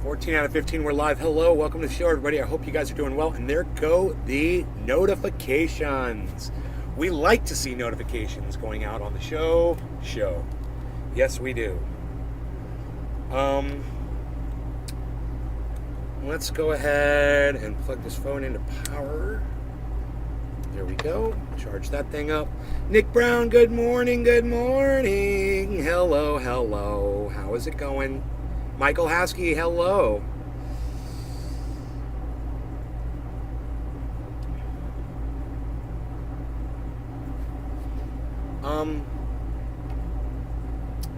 14 out of 15, we're live. Hello, welcome to the show, everybody. I hope you guys are doing well. And there go the notifications. We like to see notifications going out on the show. Yes, we do. Let's go ahead and plug this phone into power. There we go. Charge that thing up. Nick Brown, good morning, good morning. Hello, hello. How is it going? Michael Haskey, hello.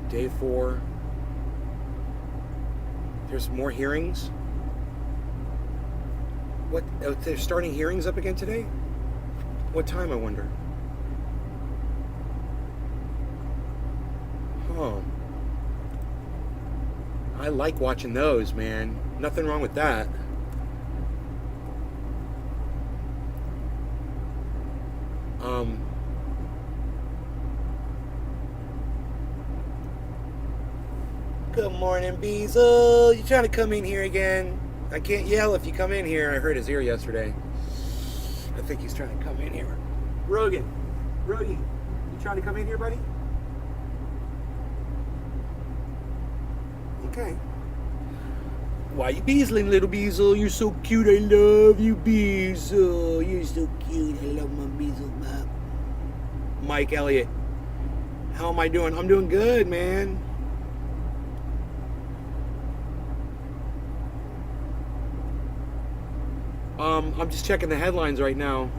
Day 4. There's more hearings. What? Oh, they're starting hearings up again today? What time, I wonder? Huh. I like watching those, man. Nothing wrong with that. Good morning, Beazle. You trying to come in here again? I can't yell if you come in here. I hurt his ear yesterday. I think he's trying to come in here. Rogan, you trying to come in here, buddy? Okay. Why you beazling, little Beazle? You're so cute. I love you, Beazle. You're so cute. I love my Beazle, Bob. Mike Elliott. How am I doing? I'm doing good, man. I'm just checking the headlines right now.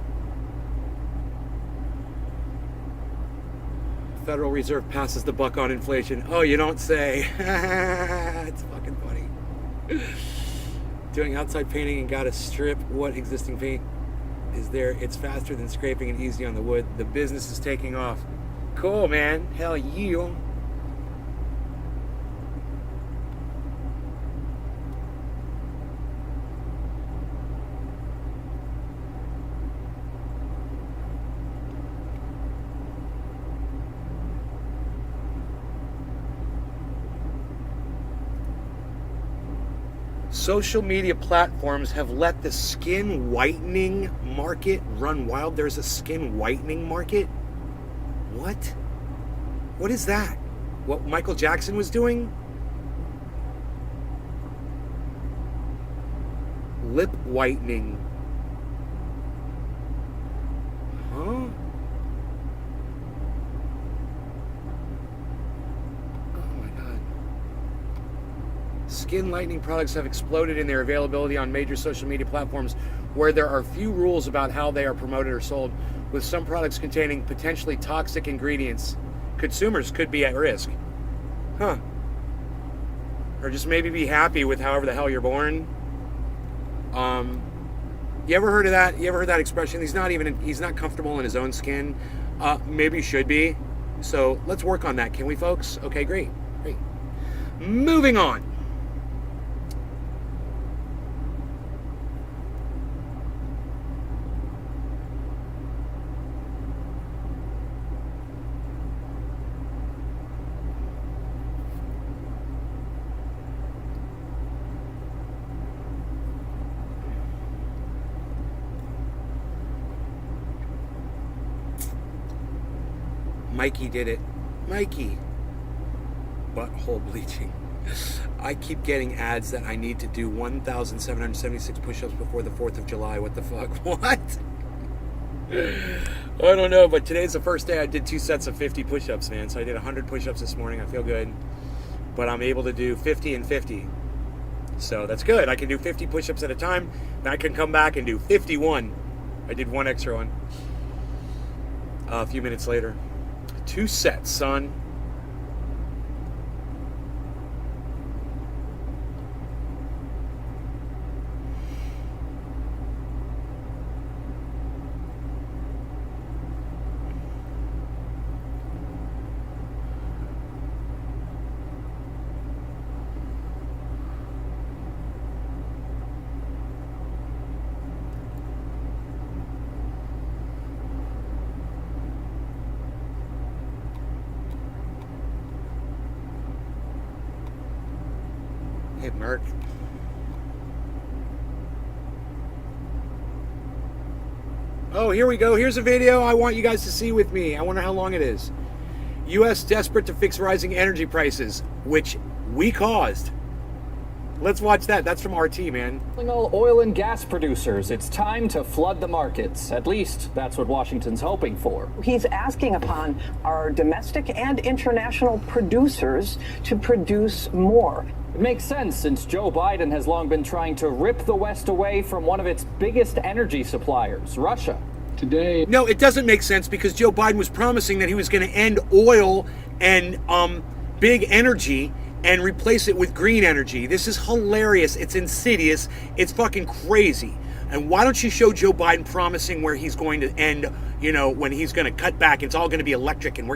Federal Reserve passes the buck on inflation. Oh, you don't say. It's fucking funny. Doing outside painting and got to strip what existing paint is there. It's faster than scraping and easy on the wood. The business is taking off. Cool, man. Hell yeah. Social media platforms have let the skin whitening market run wild. There's a skin whitening market? What? What is that? What Michael Jackson was doing? Lip whitening. Huh? Skin lightening products have exploded in their availability on major social media platforms where there are few rules about how they are promoted or sold, with some products containing potentially toxic ingredients. Consumers could be at risk. Huh. Or just maybe be happy with however the hell you're born. You ever heard of that? You ever heard that expression? He's not comfortable in his own skin. Maybe he should be. So let's work on that, can we, folks? Okay, great. Moving on. Mikey did it. Mikey. Butthole bleaching. I keep getting ads that I need to do 1,776 push-ups before the 4th of July. What the fuck? What? I don't know, but today's the first day I did 2 sets of 50 push-ups, man. So I did 100 push-ups this morning. I feel good. But I'm able to do 50 and 50. So that's good. I can do 50 push-ups at a time. Then I can come back and do 51. I did one extra one a few minutes later. 2 sets, son. Hey, Merc. Oh, here we go. Here's a video I want you guys to see with me. I wonder how long it is. U.S. desperate to fix rising energy prices, which we caused. Let's watch that. That's from RT, man. All oil and gas producers, it's time to flood the markets. At least that's what Washington's hoping for. He's asking upon our domestic and international producers to produce more. It makes sense since Joe Biden has long been trying to rip the West away from one of its biggest energy suppliers, Russia. Today, no, it doesn't make sense because Joe Biden was promising that he was going to end oil and big energy and replace it with green energy. This is hilarious. It's insidious. It's fucking crazy. And why don't you show Joe Biden promising where he's going to end, you know, when he's going to cut back, it's all going to be electric and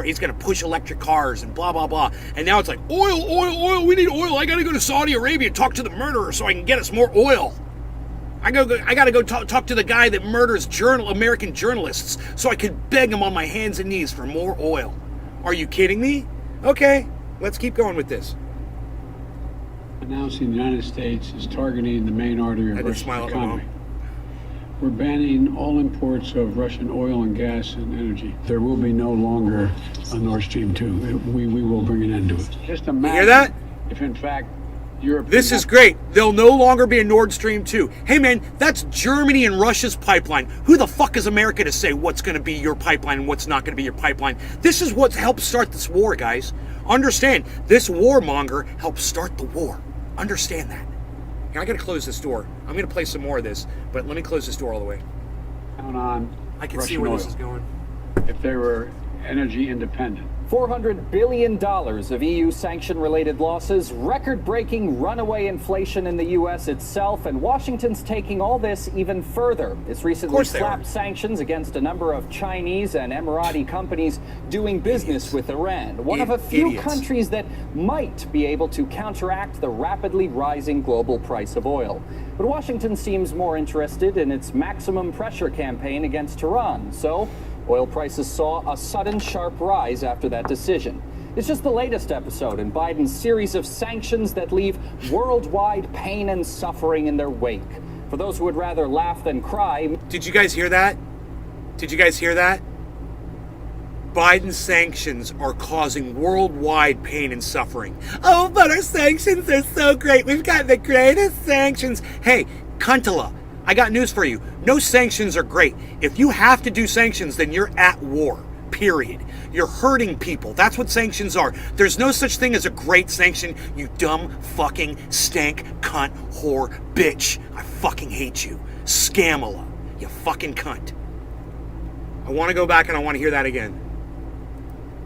he's going to push electric cars and blah, blah, blah. And now it's like, oil, we need oil. I got to go to Saudi Arabia and talk to the murderer so I can get us more oil. I got to go talk to the guy that murders American journalists so I could beg him on my hands and knees for more oil. Are you kidding me? Okay. Let's keep going with this. announcing the United States is targeting the main artery of Russia's economy. We're banning all imports of Russian oil and gas and energy. There will be no longer a Nord Stream 2. We will bring an end to it. Just imagine, you hear that? If in fact Europe... This is great. There'll no longer be a Nord Stream 2. Hey man, that's Germany and Russia's pipeline. Who the fuck is America to say what's going to be your pipeline and what's not going to be your pipeline? This is what helped start this war, guys. Understand, this warmonger helped start the war. Understand that. Here, I got to close this door. I'm going to play some more of this, but let me close this door all the way. On I can Russian see where oil. this is going. If they were energy independent. $400 billion of EU sanction-related losses, record-breaking runaway inflation in the U.S. itself, and Washington's taking all this even further. It's recently slapped sanctions against a number of Chinese and Emirati companies doing business with Iran, one of a few countries that might be able to counteract the rapidly rising global price of oil. But Washington seems more interested in its maximum pressure campaign against Tehran, so oil prices saw a sudden sharp rise after that decision. It's just the latest episode in Biden's series of sanctions that leave worldwide pain and suffering in their wake. For those who would rather laugh than cry... Did you guys hear that? Did you guys hear that? Biden's sanctions are causing worldwide pain and suffering. Oh, but our sanctions are so great. We've got the greatest sanctions. Hey, Kuntala, I got news for you. No sanctions are great. If you have to do sanctions, then you're at war, period. You're hurting people. That's what sanctions are. There's no such thing as a great sanction, you dumb fucking stank cunt whore bitch. I fucking hate you. Scamala, you fucking cunt. I want to go back and I want to hear that again.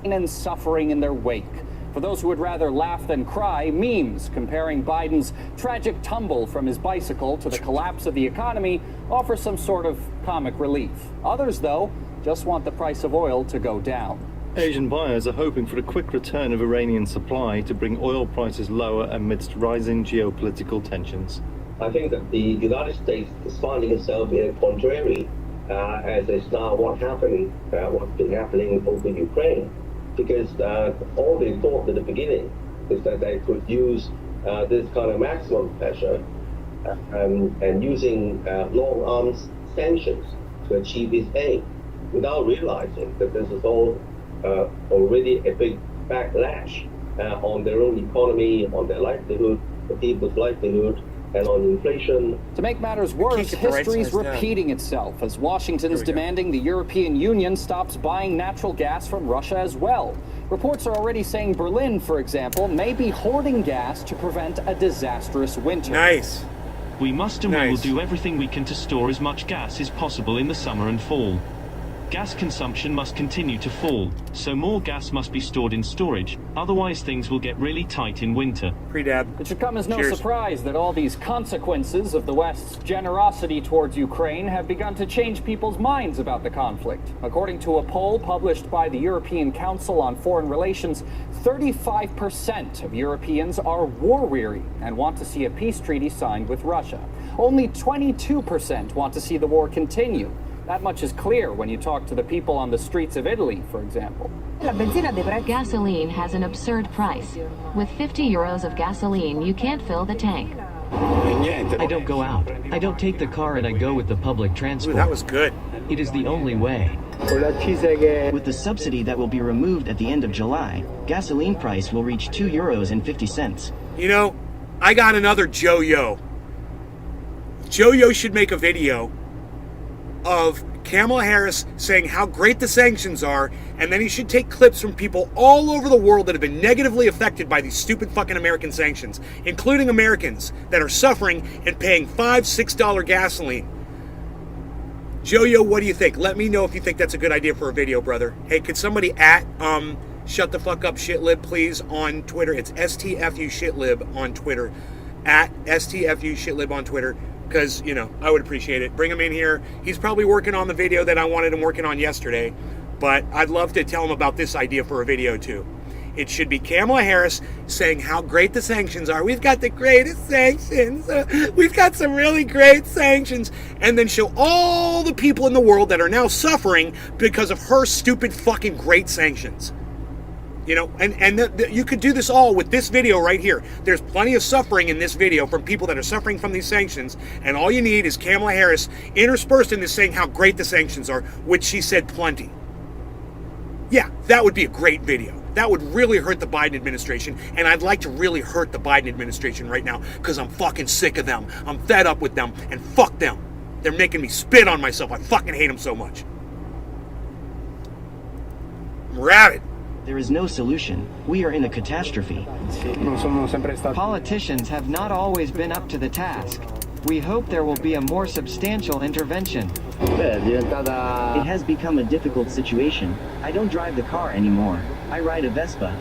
And suffering in their wake. For those who would rather laugh than cry, memes comparing Biden's tragic tumble from his bicycle to the collapse of the economy offer some sort of comic relief. Others, though, just want the price of oil to go down. Asian buyers are hoping for a quick return of Iranian supply to bring oil prices lower amidst rising geopolitical tensions. I think that the United States is finding itself in a quandary as is now what's been happening over Ukraine. Because all they thought at the beginning is that they could use this kind of maximum pressure and using long-arm sanctions to achieve this aim, without realizing that this is all already a big backlash on their own economy, on their livelihood, the people's livelihood, and on inflation. To make matters worse, history's repeating itself as Washington's demanding the European Union stops buying natural gas from Russia as well. Reports are already saying Berlin, for example, may be hoarding gas to prevent a disastrous winter. Nice. We must and we will do everything we can to store as much gas as possible in the summer and fall. Gas consumption must continue to fall, so more gas must be stored in storage, otherwise things will get really tight in winter. Pre-dab. It should come as no surprise that all these consequences of the West's generosity towards Ukraine have begun to change people's minds about the conflict. According to a poll published by the European Council on Foreign Relations, 35% of Europeans are war-weary and want to see a peace treaty signed with Russia. Only 22% want to see the war continue. That much is clear when you talk to the people on the streets of Italy, for example. Gasoline has an absurd price. With 50 euros of gasoline, you can't fill the tank. I I don't go out. I don't take the car and I go with the public transport. Ooh, that was good. It is the only way. With the subsidy that will be removed at the end of July, gasoline price will reach €2.50. You know, I got another Joe-Yo. Joe-Yo should make a video of Kamala Harris saying how great the sanctions are, and then he should take clips from people all over the world that have been negatively affected by these stupid fucking American sanctions, including Americans that are suffering and paying $5, $6 gasoline. Joe-Yo, what do you think? Let me know if you think that's a good idea for a video, brother. Hey, could somebody at shut the fuck up shitlib, please, on Twitter? It's STFU shitlib on Twitter. At STFU shitlib on Twitter. Because, you know, I would appreciate it. Bring him in here. He's probably working on the video that I wanted him working on yesterday. But I'd love to tell him about this idea for a video, too. It should be Kamala Harris saying how great the sanctions are. We've got the greatest sanctions. We've got some really great sanctions. And then show all the people in the world that are now suffering because of her stupid fucking great sanctions. You know, and you could do this all with this video right here. There's plenty of suffering in this video from people that are suffering from these sanctions, and all you need is Kamala Harris interspersed in this saying how great the sanctions are, which she said plenty. Yeah, that would be a great video. That would really hurt the Biden administration, and I'd like to really hurt the Biden administration right now because I'm fucking sick of them. I'm fed up with them, and fuck them. They're making me spit on myself. I fucking hate them so much. I'm rabid. There is no solution. We are in a catastrophe. Politicians have not always been up to the task. We hope there will be a more substantial intervention. It has become a difficult situation. I don't drive the car anymore. I ride a Vespa.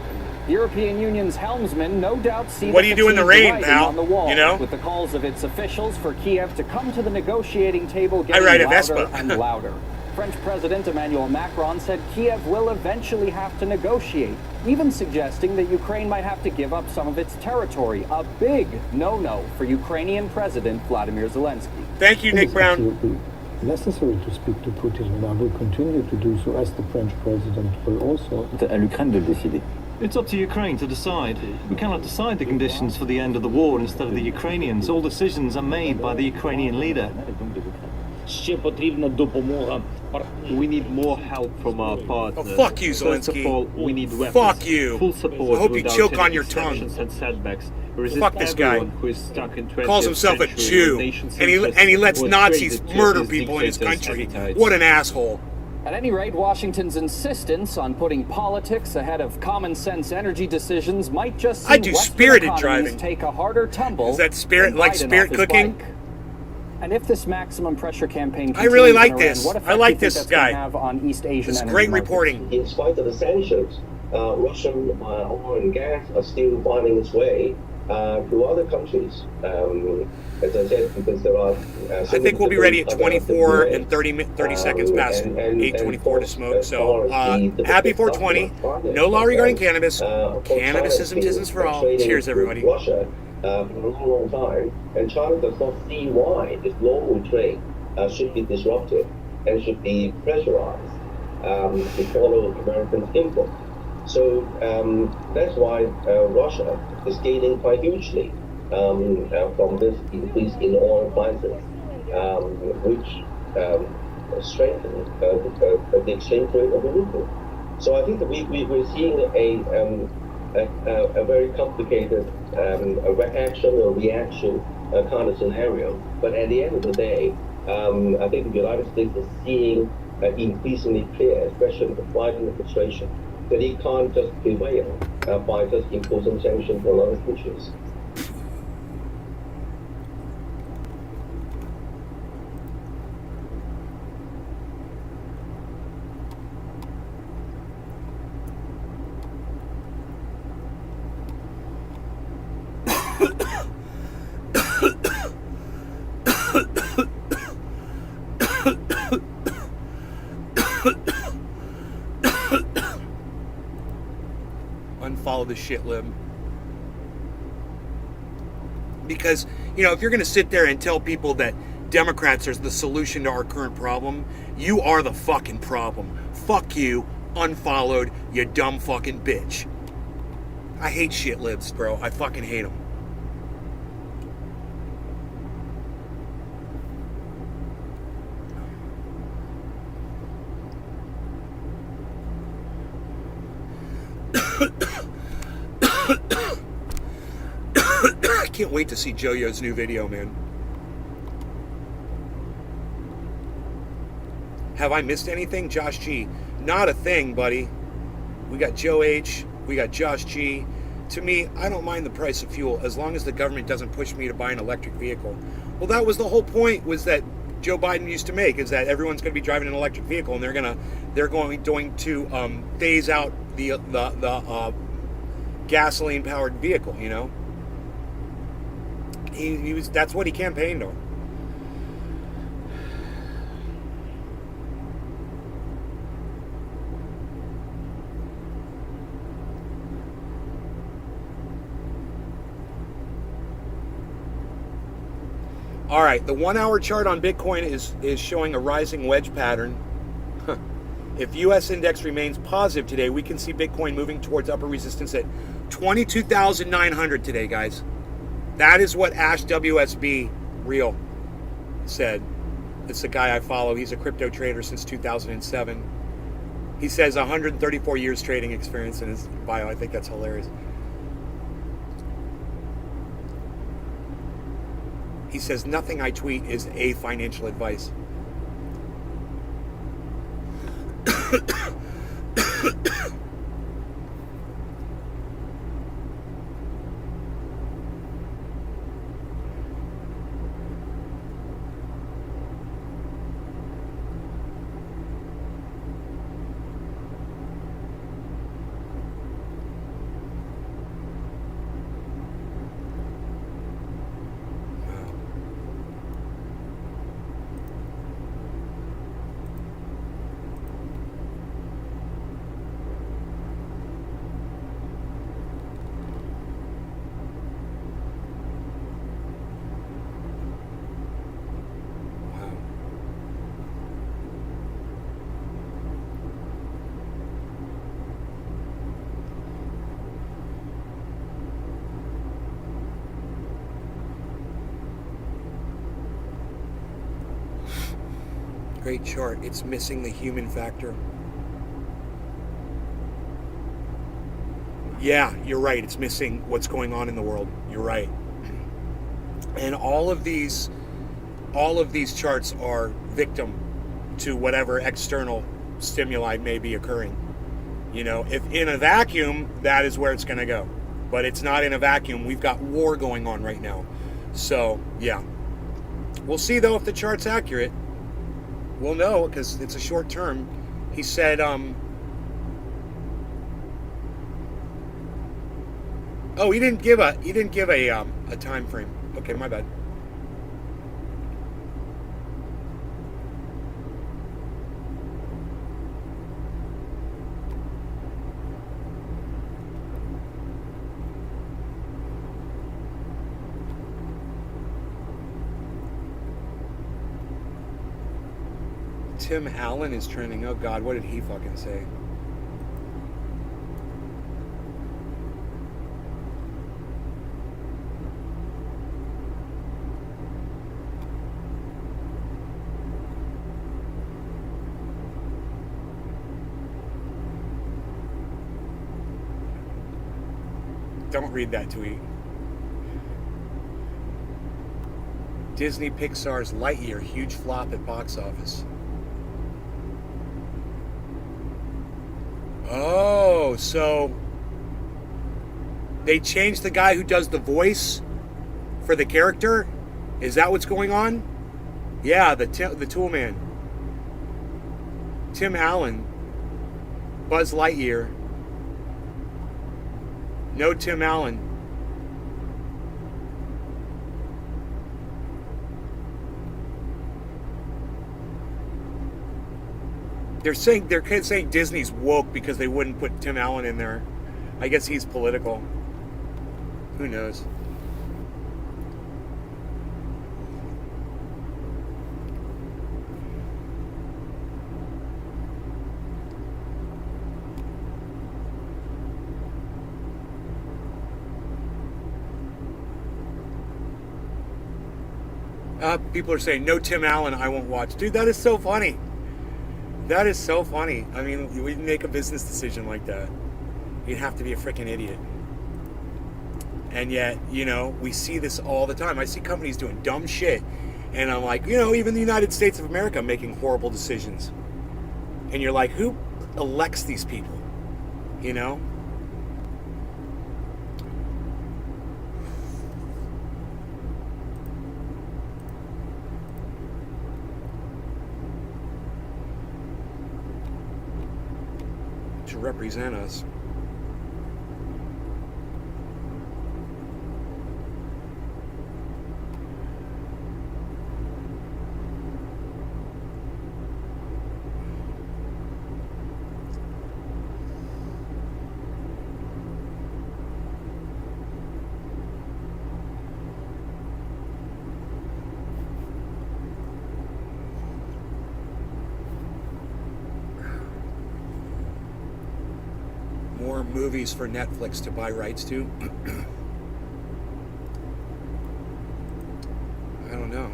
The European Union's helmsmen no doubt see what do you do in the rain, pal? On the wall, you know, with the calls of its officials for Kiev to come to the negotiating table getting I ride a louder Vespa. and louder. French President Emmanuel Macron said Kiev will eventually have to negotiate, even suggesting that Ukraine might have to give up some of its territory, a big no-no for Ukrainian President Vladimir Zelensky. Thank you, Nick Brown. Absolutely necessary to speak to Putin, and I will continue to do so, as the French President will also. À l'Ukraine de décider. It's up to Ukraine to decide. We cannot decide the conditions for the end of the war instead of the Ukrainians. All decisions are made by the Ukrainian leader. We need more help from our partners. Oh, fuck you, Zelensky. First of all, we need weapons. Fuck you. Full support. I hope you choke on your tongue. And setbacks. Fuck this guy. Who is stuck in 20th calls himself a Jew, and he lets Nazis murder people in his country. What an asshole. At any rate, Washington's insistence on putting politics ahead of common sense energy decisions might just see spirited driving. Take a harder tumble. Is that spirit like spirit cooking? And if this maximum pressure campaign I really like this. What effect I like do you think this that's guy. gonna have on East Asian it's energy great markets? reporting. In spite of the sanctions, Russian oil and gas are still finding its way to other countries. As I said, because there are... I think we'll be ready at 24 and 30 seconds past 8:24 to smoke. So, happy 420. No law regarding cannabis. Cannabis isn't for all. Cheers, everybody. Russia for a long time, and China does not see why this normal trade should be disrupted and should be pressurized to follow American input. So that's why Russia is gaining quite hugely from this increase in oil prices, which strengthens the exchange rate of the ruble. So I think that we're seeing a very complicated action or reaction kind of scenario. But at the end of the day, I think the United States is seeing increasingly clear, especially the Biden administration, that he can't just prevail by just imposing sanctions on other countries. Unfollow the shit lib. Because, you know, if you're going to sit there and tell people that Democrats are the solution to our current problem, you are the fucking problem. Fuck you, unfollowed, you dumb fucking bitch. I hate shit libs, bro. I fucking hate them. I can't wait to see Jojo's new video, man. Have I missed anything? Josh G. Not a thing, buddy. We got Joe H. We got Josh G. To me, I don't mind the price of fuel as long as the government doesn't push me to buy an electric vehicle. Well, that was the whole point, was that Joe Biden used to make, is that everyone's going to be driving an electric vehicle, and they're going to phase out the gasoline powered vehicle. You know, that's what he campaigned on. All right, the 1 hour chart on Bitcoin is showing a rising wedge pattern. If US index remains positive today, we can see Bitcoin moving towards upper resistance at 22,900 today, guys. That is what Ash WSB Real said. It's the guy I follow. He's a crypto trader since 2007. He says 134 years trading experience in his bio. I think that's hilarious. He says, nothing I tweet is a financial advice. Great chart. It's missing the human factor. Yeah, you're right. It's missing what's going on in the world. You're right. And all of these charts are victim to whatever external stimuli may be occurring. You know, if in a vacuum, that is where it's going to go. But it's not in a vacuum. We've got war going on right now. So, yeah. We'll see, though, if the chart's accurate. We'll know, because it's a short term. He said, oh, he didn't give a time frame. Okay, my bad. Tim Allen is trending. Oh God, what did he fucking say? Don't read that tweet. Disney Pixar's Lightyear, huge flop at box office. Oh, so they changed the guy who does the voice for the character? Is that what's going on? Yeah, the tool man. Tim Allen. Buzz Lightyear. No Tim Allen. They're saying Disney's woke because they wouldn't put Tim Allen in there. I guess he's political. Who knows? People are saying, no Tim Allen, I won't watch. Dude, that is so funny. That is so funny. I mean, we make a business decision like that. You'd have to be a freaking idiot. And yet, you know, we see this all the time. I see companies doing dumb shit, and I'm like, you know, even the United States of America making horrible decisions. And you're like, who elects these people? You know? To represent us. More movies for Netflix to buy rights to. I don't know.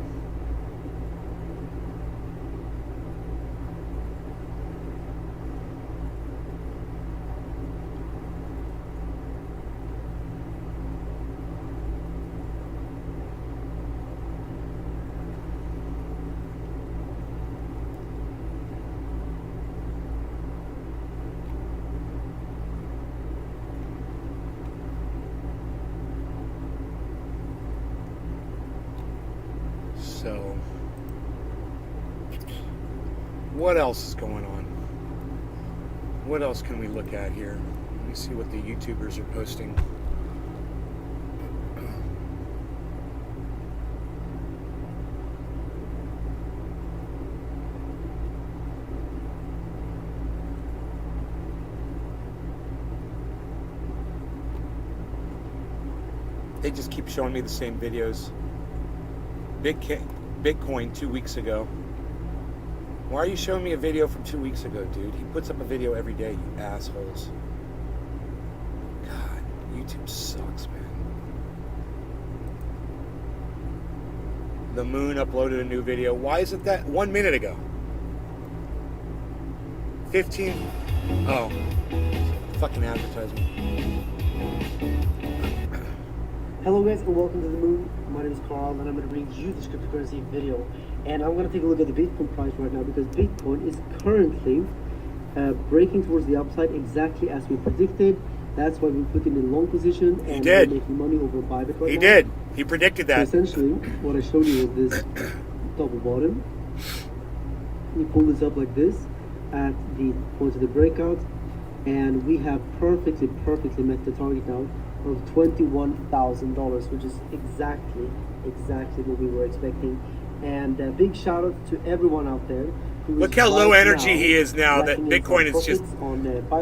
So, what else is going on? What else can we look at here? Let me see what the YouTubers are posting. They just keep showing me the same videos. Bitcoin 2 weeks ago. Why are you showing me a video from 2 weeks ago, dude? He puts up a video every day, you assholes. God, YouTube sucks, man. The Moon uploaded a new video. Why is it that 1 minute ago? 15. Oh, fucking advertisement. Hello guys and welcome to the Moon. My name is Carl and I'm going to bring you this cryptocurrency video, and I'm going to take a look at the Bitcoin price right now because Bitcoin is currently breaking towards the upside exactly as we predicted. That's why we put in a long position and we're making money over Bybit right now. He did. He predicted that. So essentially what I showed you was this double bottom. You pull this up like this at the point of the breakout, and we have perfectly met the target now of $21,000, which is exactly what we were expecting. And big shout out to everyone out there. Look how low energy he is now. That Bitcoin is just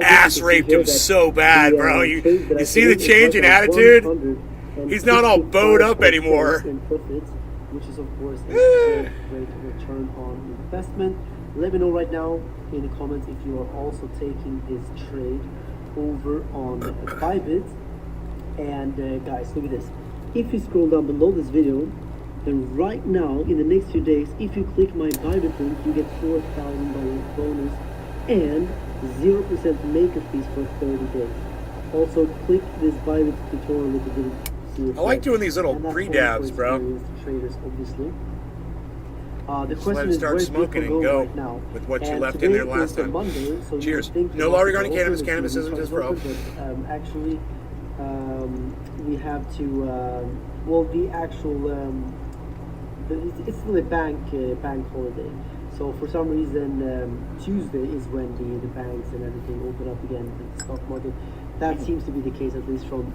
ass raped him so bad, bro. You see the change in attitude? He's not all bowed up anymore. Which is of course a great return on investment. Let me know right now in the comments if you are also taking this trade over on Bybit. And guys, look at this. If you scroll down below this video, then right now in the next few days, if you click my Bybit link, you get $4,000 bonus and 0% maker fees for 30 days. Also, click this Bybit tutorial at the video. I like doing these little pre-dabs, bro. Traders, obviously. The Just question let it is, start smoking and go right now? with what you And left in there last time. Monday, so cheers. No law regarding cannabis. Cannabis isn't just for hope. Actually, we have to, well, the actual, it's still a bank holiday. So for some reason, Tuesday is when the banks and everything open up again, the stock market. That seems to be the case, at least from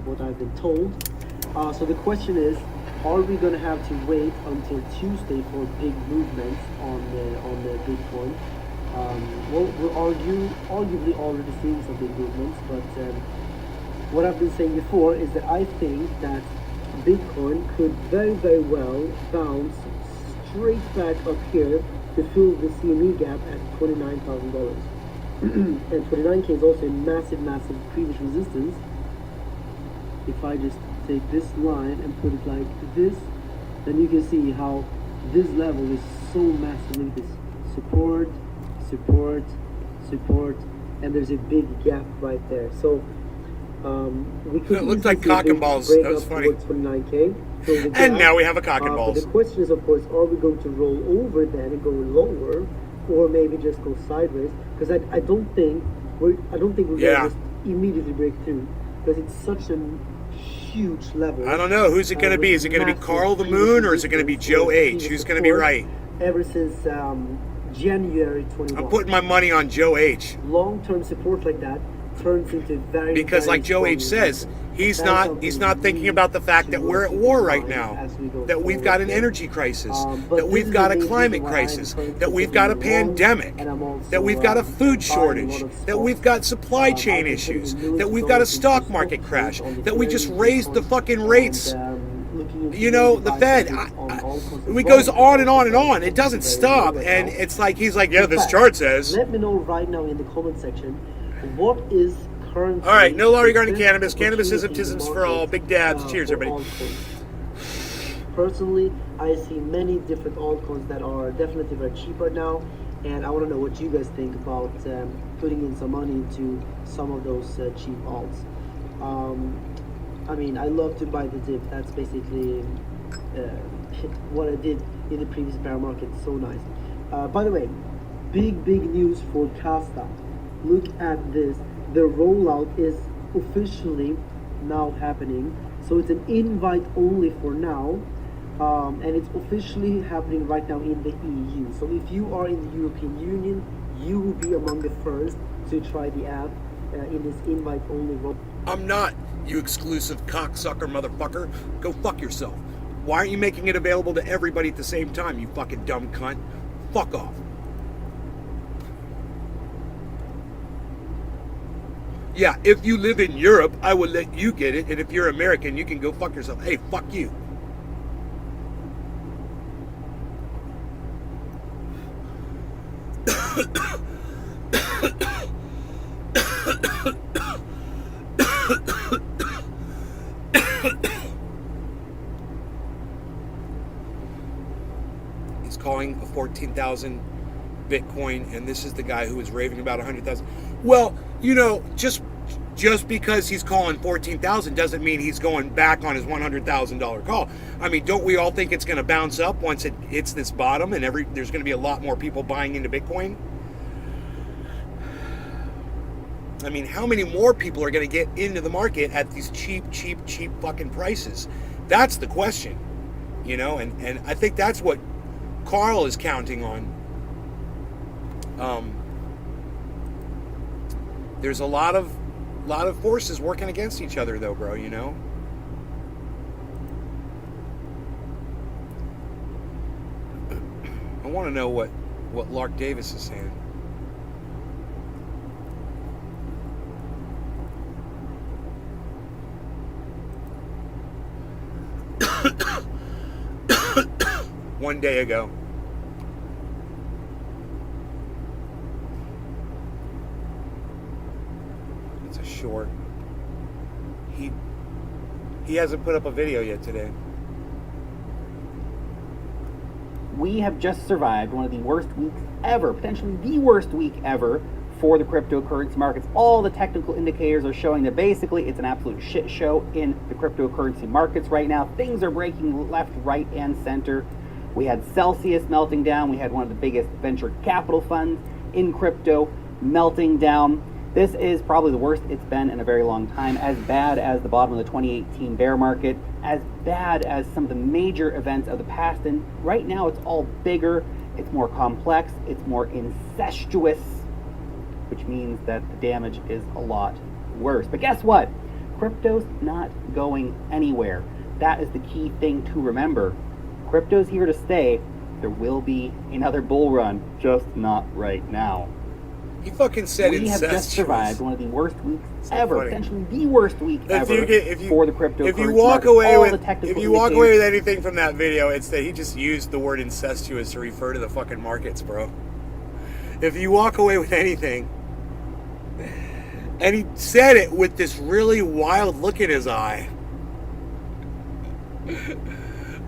what I've been told. So the question is, are we going to have to wait until Tuesday for big movements on the Bitcoin? Well, we're arguably already seeing some big movements, but what I've been saying before is that I think that Bitcoin could very well bounce straight back up here to fill the CME gap at $29,000. And 29K is also a massive previous resistance. If I just take this line and put it like this, then you can see how this level is so massive. Look at this. Support, and there's a big gap right there. So we could. It looked like cock and balls. That was funny. 29K. And now we have a cock and balls. But the question is, of course, are we going to roll over then and go lower, or maybe just go sideways? Because I don't think we're going to just immediately break through, because it's such a huge level. I don't know. Who's it going to be? Is it going to be Carl the Moon, or is it going to be Joe H? Who's going to be right? Ever since January 21. I'm putting my money on Joe H. Long-term support like that turns into very, because very like Joe H says, he's not thinking about the fact that we're at war right now, that we've got an energy crisis, that we've got a climate crisis, that we've got a pandemic, that we've got a food shortage, that we've got supply chain issues, that we've got a stock market crash, that we just raised the fucking rates. You know, the Fed, it goes on and on and on. It doesn't stop. And it's like, he's like, yeah, this chart says. Let me know right now in the comment section, what is currently... All right, no law regarding cannabis. Cannabis-isms for all. Big dabs. Cheers, everybody. Personally, I see many different altcoins that are definitely very cheap right now. And I want to know what you guys think about putting in some money into some of those cheap alts. I mean, I love to buy the dip. That's basically what I did in the previous bear market. So nice. By the way, big news for Kasta. Look at this. The rollout is officially now happening. So it's an invite only for now. And it's officially happening right now in the EU. So if you are in the European Union, you will be among the first to try the app in this invite only rollout. I'm not, you exclusive cocksucker motherfucker. Go fuck yourself. Why aren't you making it available to everybody at the same time, you fucking dumb cunt? Fuck off. Yeah, if you live in Europe, I will let you get it, and if you're American, you can go fuck yourself. Hey, fuck you. He's calling a 14,000 Bitcoin, and this is the guy who was raving about 100,000. Well, you know, just because he's calling 14,000 doesn't mean he's going back on his $100,000 call. I mean, don't we all think it's going to bounce up once it hits this bottom, and there's going to be a lot more people buying into Bitcoin? I mean, how many more people are going to get into the market at these cheap fucking prices? That's the question, you know, and I think that's what Carl is counting on. There's a lot of forces working against each other, though, bro, you know. I want to know what Lark Davis is saying. One day ago. It's a short. He hasn't put up a video yet today. We have just survived one of the worst weeks ever, potentially the worst week ever for the cryptocurrency markets. All the technical indicators are showing that basically it's an absolute shit show in the cryptocurrency markets right now. Things are breaking left, right, and center. We had Celsius melting down. We had one of the biggest venture capital funds in crypto melting down. This is probably the worst it's been in a very long time, as bad as the bottom of the 2018 bear market, as bad as some of the major events of the past. And right now it's all bigger, it's more complex, it's more incestuous, which means that the damage is a lot worse. But guess what? Crypto's not going anywhere. That is the key thing to remember. Crypto's here to stay. There will be another bull run, just not right now. He fucking said we have just survived one of the worst weeks ever, potentially the worst week ever for the cryptocurrency. If you walk away with anything from that video, it's that he just used the word incestuous to refer to the fucking markets, bro. If you walk away with anything, and he said it with this really wild look in his eye.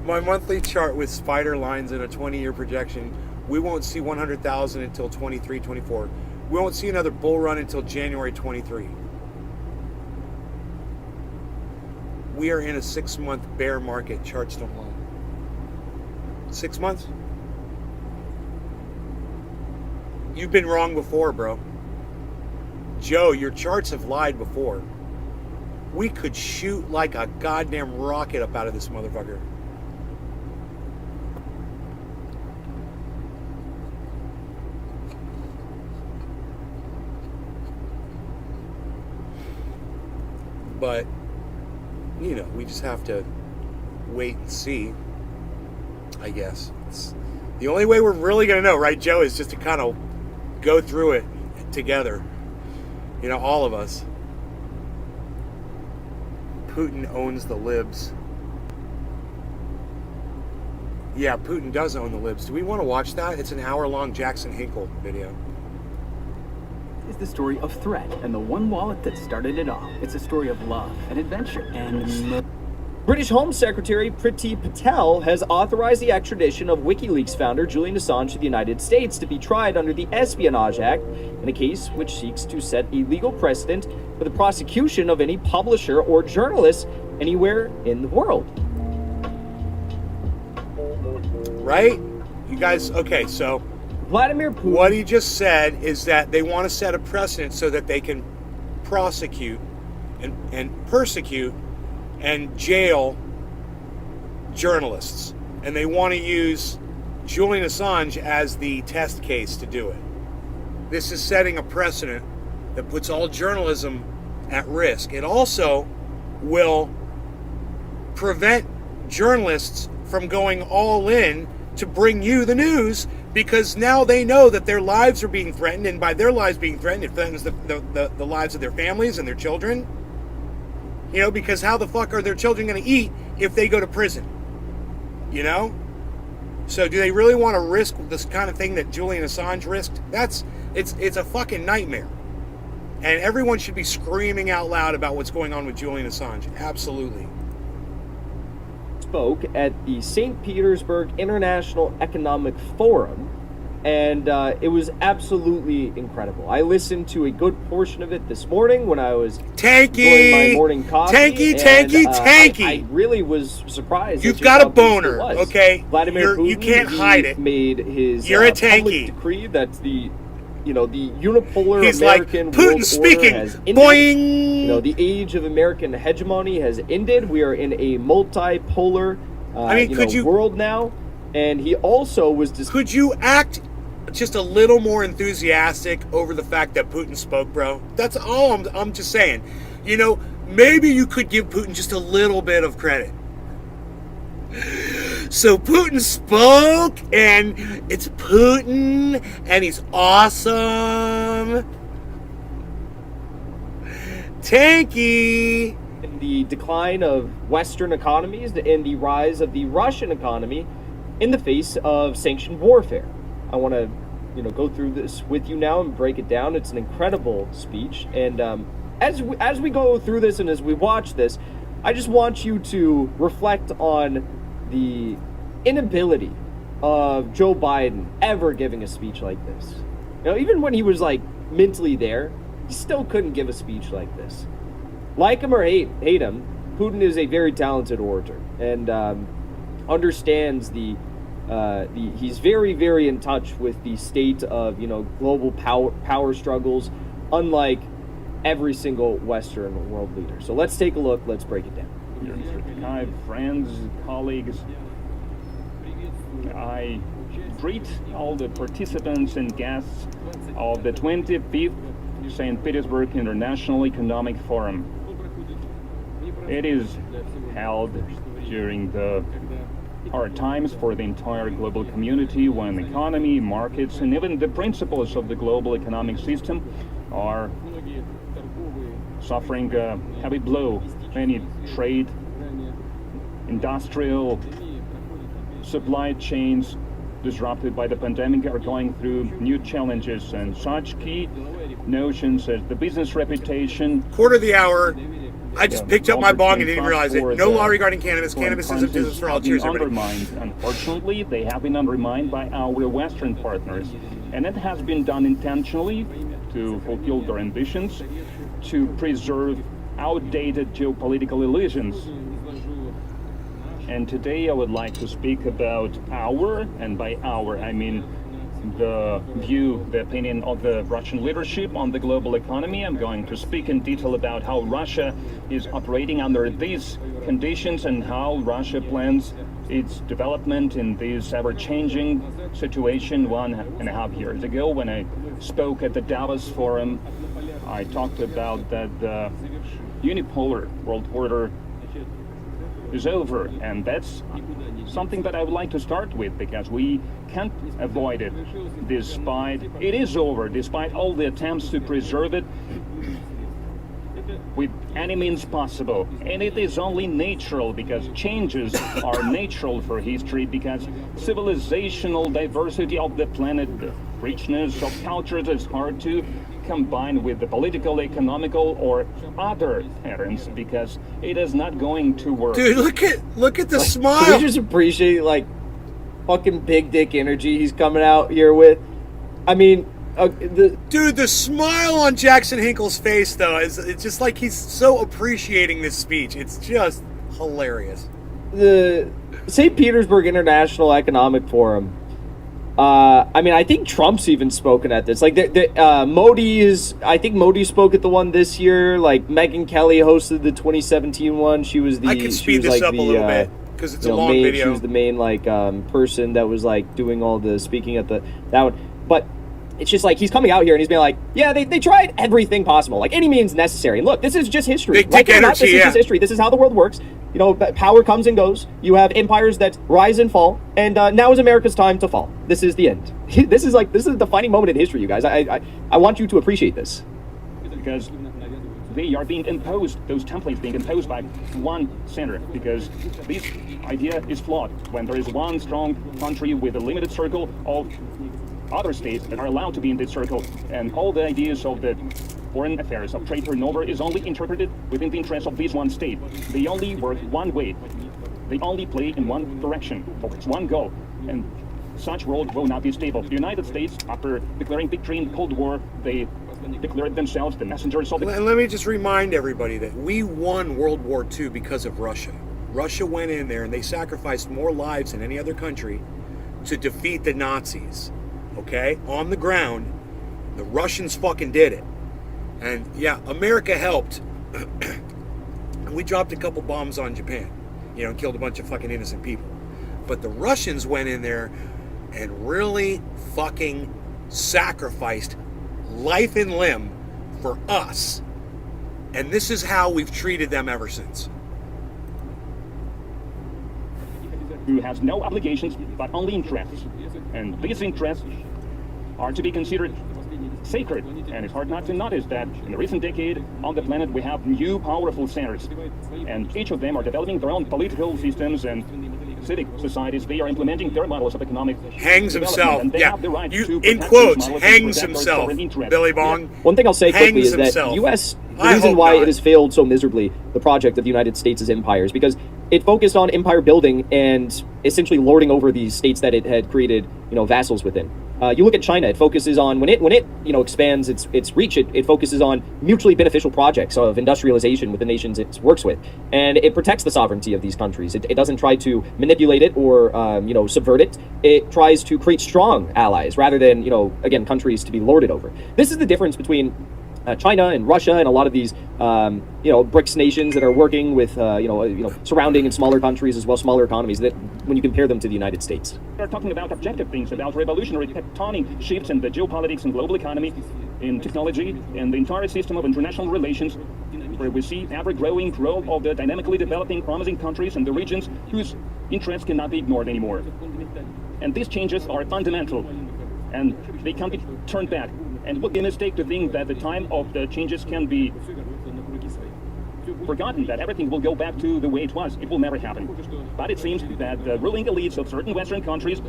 My monthly chart with spider lines and a 20-year projection, we won't see 100,000 until 23, 24. We won't see another bull run until January 23. We are in a 6-month bear market. Charts don't lie. 6 months? You've been wrong before, bro. Joe, your charts have lied before. We could shoot like a goddamn rocket up out of this motherfucker. But, you know, we just have to wait and see, I guess. It's the only way we're really going to know, right, Joe, is just to kind of go through it together. You know, all of us. Putin owns the libs. Yeah, Putin does own the libs. Do we want to watch that? It's an hour-long Jackson Hinkle video. Is the story of threat and the one wallet that started it all. It's a story of love and adventure and... British Home Secretary Priti Patel has authorized the extradition of WikiLeaks founder Julian Assange to the United States to be tried under the Espionage Act in a case which seeks to set a legal precedent for the prosecution of any publisher or journalist anywhere in the world. Right? You guys, okay, so Vladimir Putin. What he just said is that they want to set a precedent so that they can prosecute and persecute and jail journalists. And they want to use Julian Assange as the test case to do it. This is setting a precedent that puts all journalism at risk. It also will prevent journalists from going all in to bring you the news, because now they know that their lives are being threatened, and by their lives being threatened, it threatens the lives of their families and their children. You know, because how the fuck are their children going to eat if they go to prison? You know? So do they really want to risk this kind of thing that Julian Assange risked? It's a fucking nightmare. And everyone should be screaming out loud about what's going on with Julian Assange. Absolutely. Spoke at the St. Petersburg International Economic Forum, and it was absolutely incredible. I listened to a good portion of it this morning when I was enjoying my morning coffee. Tanky. I really was surprised. You've got a boner, okay? Vladimir Putin, you can't hide it. Made his You're a public decree that the unipolar He's American like, world Putin speaking. Order has ended. Boing. You know, the age of American hegemony has ended. We are in a multipolar world now. And he also was Could you act just a little more enthusiastic over the fact that Putin spoke, bro? That's all I'm just saying. You know, maybe you could give Putin just a little bit of credit. So Putin spoke, and it's Putin, and he's awesome. Tanky. The decline of Western economies and the rise of the Russian economy in the face of sanctioned warfare. I want to, go through this with you now and break it down. It's an incredible speech, and as we go through this and as we watch this, I just want you to reflect on the inability of Joe Biden ever giving a speech like this. Even when he was mentally there, he still couldn't give a speech like this. Like him or hate him, Putin is a very talented orator and understands he's very, very in touch with the state of global power struggles, unlike every single Western world leader. So let's take a look. Let's break it down. Hi, friends, colleagues. I greet all the participants and guests of the 25th St. Petersburg International Economic Forum. It is held during the hard times for the entire global community, when the economy, markets, and even the principles of the global economic system are suffering a heavy blow. Many trade, industrial, supply chains disrupted by the pandemic are going through new challenges, and such key notions as the business reputation. Quarter of the hour. I just picked up my bong and didn't realize it. No law regarding cannabis. Cannabis is a business for all. Cheers, everybody. Unfortunately, they have been undermined by our Western partners. And it has been done intentionally to fulfill their ambitions, to preserve outdated geopolitical illusions. And today I would like to speak about our, and by our I mean the view, the opinion of the Russian leadership on the global economy. I'm going to speak in detail about how Russia is operating under these conditions and how Russia plans its development in this ever-changing situation. 1.5 years ago, when I spoke at the Davos Forum, I talked about that the unipolar world order is over, and that's something that I would like to start with, because we can't avoid it. It is over, despite all the attempts to preserve it with any means possible. And it is only natural, because changes are natural for history, because civilizational diversity of the planet, the richness of cultures is hard to combine with the political, economical, or other patterns, because it is not going to work. Dude, look at the smile. Can we just appreciate fucking big dick energy he's coming out here with? I mean, dude, the smile on Jackson Hinkle's face, though, it's just like he's so appreciating this speech. It's just hilarious. The St. Petersburg International Economic Forum. I mean, I think Trump's even spoken at this. I think Modi spoke at the one this year. Like, Megyn Kelly hosted the 2017 one. She was I can speed this up a little bit, because it's a long video. She was the main, person that was, doing all the speaking at that one. But it's just he's coming out here and he's being like, yeah, they tried everything possible, any means necessary. And look, this is just history. Big dick energy, this is just history. This is how the world works. Power comes and goes. You have empires that rise and fall, and now is America's time to fall. This is the end. This is a defining moment in history, you guys. I want you to appreciate this. Because they are being imposed, those templates being imposed by one center, because this idea is flawed. When there is one strong country with a limited circle of other states that are allowed to be in this circle, and all the ideas of the foreign affairs of trade turnover is only interpreted within the interest of this one state. They only work one way. They only play in one direction, towards one goal. And such world will not be stable. The United States, after declaring victory in the Cold War, they declared themselves the messengers of the... And let me just remind everybody that we won World War II because of Russia. Russia went in there and they sacrificed more lives than any other country to defeat the Nazis. Okay? On the ground, the Russians fucking did it. And yeah, America helped. We dropped a couple bombs on Japan, and killed a bunch of fucking innocent people. But the Russians went in there and really fucking sacrificed life and limb for us. And this is how we've treated them ever since. Who has no obligations, but only interests. And these interests are to be considered sacred, and it's hard not to notice that in the recent decade on the planet we have new powerful centers, and each of them are developing their own political systems and civic societies. They are implementing their models of economic hangs himself, and they have the right to in quotes, hangs himself, Billy Bong. One thing I'll say quickly is that the U.S., the reason why it has failed so miserably, the project of the United States as empire, is because it focused on empire building and essentially lording over these states that it had created, vassals within. You look at China; it focuses on when it expands its reach. It focuses on mutually beneficial projects of industrialization with the nations it works with, and it protects the sovereignty of these countries. It doesn't try to manipulate it or subvert it. It tries to create strong allies rather than countries to be lorded over. This is the difference between China and Russia and a lot of these BRICS nations that are working with surrounding and smaller countries as well, smaller economies, that when you compare them to the United States. We're talking about objective things, about revolutionary tectonic shifts in the geopolitics and global economy, in technology, and the entire system of international relations, where we see ever-growing role of the dynamically developing, promising countries and the regions whose interests cannot be ignored anymore. And these changes are fundamental, and they can't be turned back. And it would be a mistake to think that the time of the changes can be forgotten, that everything will go back to the way it was. It will never happen. But it seems that the ruling elites of certain Western countries,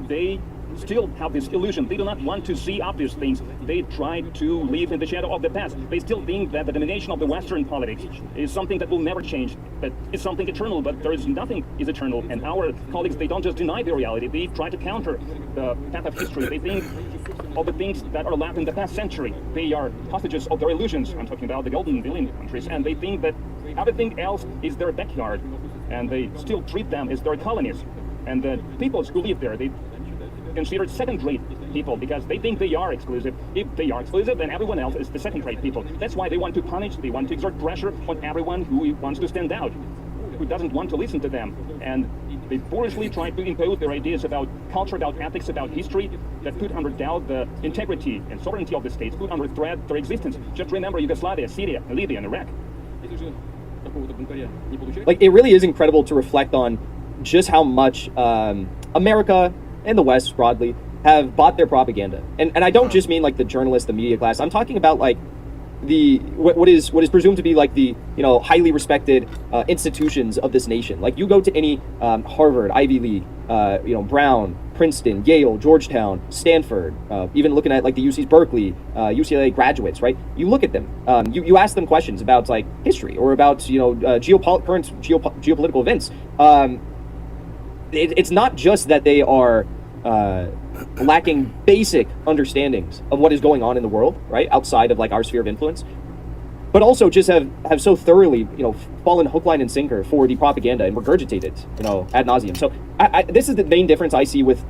they still have this illusion. They do not want to see obvious things. They try to live in the shadow of the past. They still think that the domination of the Western politics is something that will never change, that it's something eternal, but there is nothing is eternal. And our colleagues, they don't just deny the reality, they try to counter the path of history. They think all the things that are left in the past century. They are hostages of their illusions. I'm talking about the golden billion countries, and they think that everything else is their backyard, and they still treat them as their colonies. And the peoples who live there, they considered second-rate people because they think they are exclusive. If they are exclusive, then everyone else is the second-rate people. That's why they want to punish, they want to exert pressure on everyone who wants to stand out, who doesn't want to listen to them. And they foolishly try to impose their ideas about culture, about ethics, about history that put under doubt the integrity and sovereignty of the states, put under threat their existence. Just remember Yugoslavia, Syria, Libya, and Iraq. Like, it really is incredible to reflect on just how much America and the West broadly have bought their propaganda. And I don't just mean like the journalists, the media class. I'm talking about like what is presumed to be like the, you know, highly respected institutions of this nation. Like, you go to any Harvard, Ivy League, you know, Brown, Princeton, Yale, Georgetown, Stanford, even looking at like the UC's Berkeley, UCLA graduates, right? You look at them, you ask them questions about like history or about, you know, current geopolitical events. It's not just that they are lacking basic understandings of what is going on in the world, right, outside of like our sphere of influence, but also just have so thoroughly, you know, fallen hook, line, and sinker for the propaganda and regurgitate it, you know, ad nauseum. So this is the main difference I see with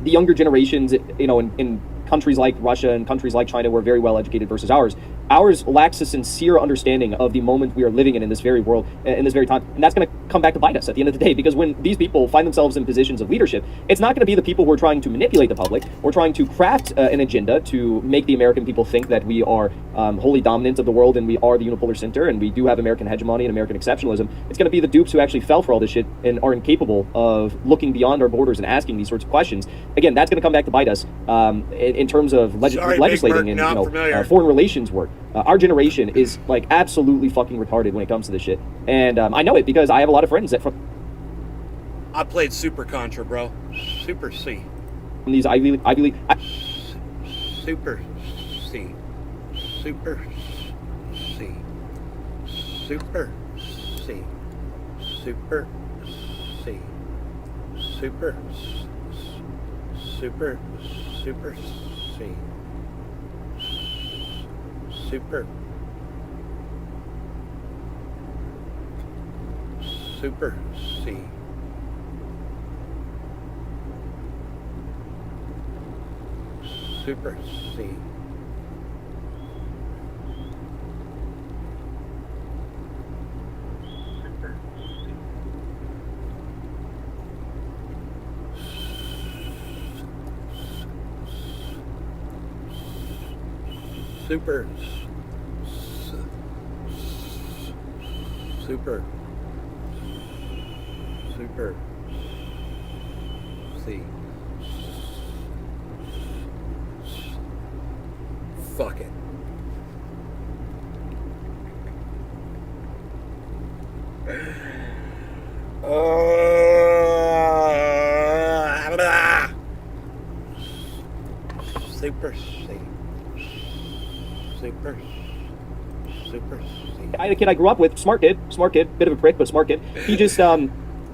the younger generations, you know, in countries like Russia and countries like China, who are very well educated versus ours. Ours lacks a sincere understanding of the moment we are living in this very world, in this very time. And that's going to come back to bite us at the end of the day, because when these people find themselves in positions of leadership, it's not going to be the people who are trying to manipulate the public or trying to craft an agenda to make the American people think that we are wholly dominant of the world and we are the unipolar center and we do have American hegemony and American exceptionalism. It's going to be the dupes who actually fell for all this shit and are incapable of looking beyond our borders and asking these sorts of questions. Again, that's going to come back to bite us in terms of legislating and, you know, foreign relations work. Our generation is like absolutely fucking retarded when it comes to this shit, and I know it because I have a lot of friends that I played Super Contra, bro. Super C. From these Ivy League. Super C. Super C. Super C. Super C. Super Super Super C. Super Super C. Super C. Super Super Super C. Fuck it. Super C. Super C. I had a kid I grew up with, smart kid, bit of a prick, but smart kid. He just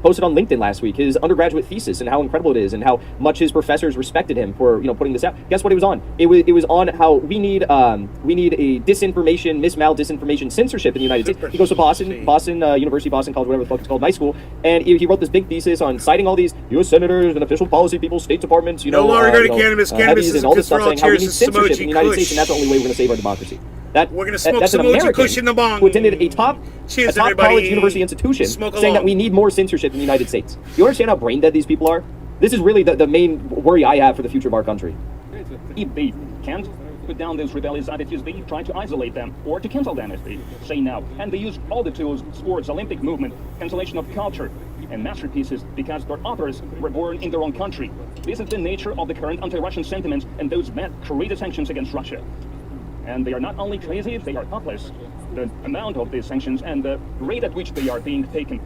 posted on LinkedIn last week his undergraduate thesis and how incredible it is and how much his professors respected him for, you know, putting this out. Guess what it was on? It was on how we need a disinformation, disinformation censorship in the United States. He goes to Boston University, Boston College, whatever the fuck it's called, nice school, and he wrote this big thesis on citing all these U.S. senators and official policy people, State departments, you know, no longer go to cannabis. Cannabis is and all this stuff, saying how we need censorship in the United States, and that's the only way we're going to save our democracy. We're going to smoke some Moji Kush in the bong. Who attended a top college university institution saying that we need more censorship in the United States. You understand how brain dead these people are? This is really the main worry I have for the future of our country. If they can't put down those rebellious attitudes, they try to isolate them or to cancel them, as they say now. And they use all the tools: sports, Olympic movement, cancellation of culture, and masterpieces, because their authors were born in their own country. This is the nature of the current anti-Russian sentiments, and those men created sanctions against Russia. And they are not only crazy, they are thoughtless. The amount of these sanctions and the rate at which they are being taken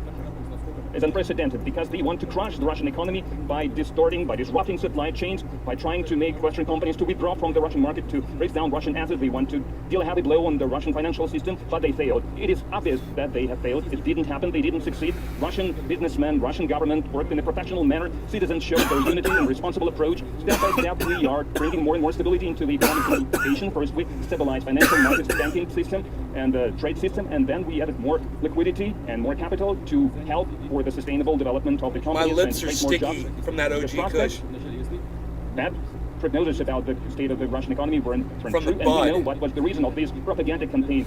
is unprecedented because they want to crush the Russian economy by disrupting supply chains, by trying to make Western companies to withdraw from the Russian market, to raise down Russian assets. They want to deal a heavy blow on the Russian financial system, but they failed. It is obvious that they have failed. It didn't happen. They didn't succeed. Russian businessmen, Russian government worked in a professional manner. Citizens showed their unity and responsible approach. Step by step, we are bringing more and more stability into the economic situation. First, we stabilized financial markets, banking system, and the trade system, and then we added more liquidity and more capital to help for the sustainable development of the economy. My lips are sticky from that OG Kush. Bad prognosis about the state of the Russian economy were turned true, and we know what was the reason of this propaganda campaign.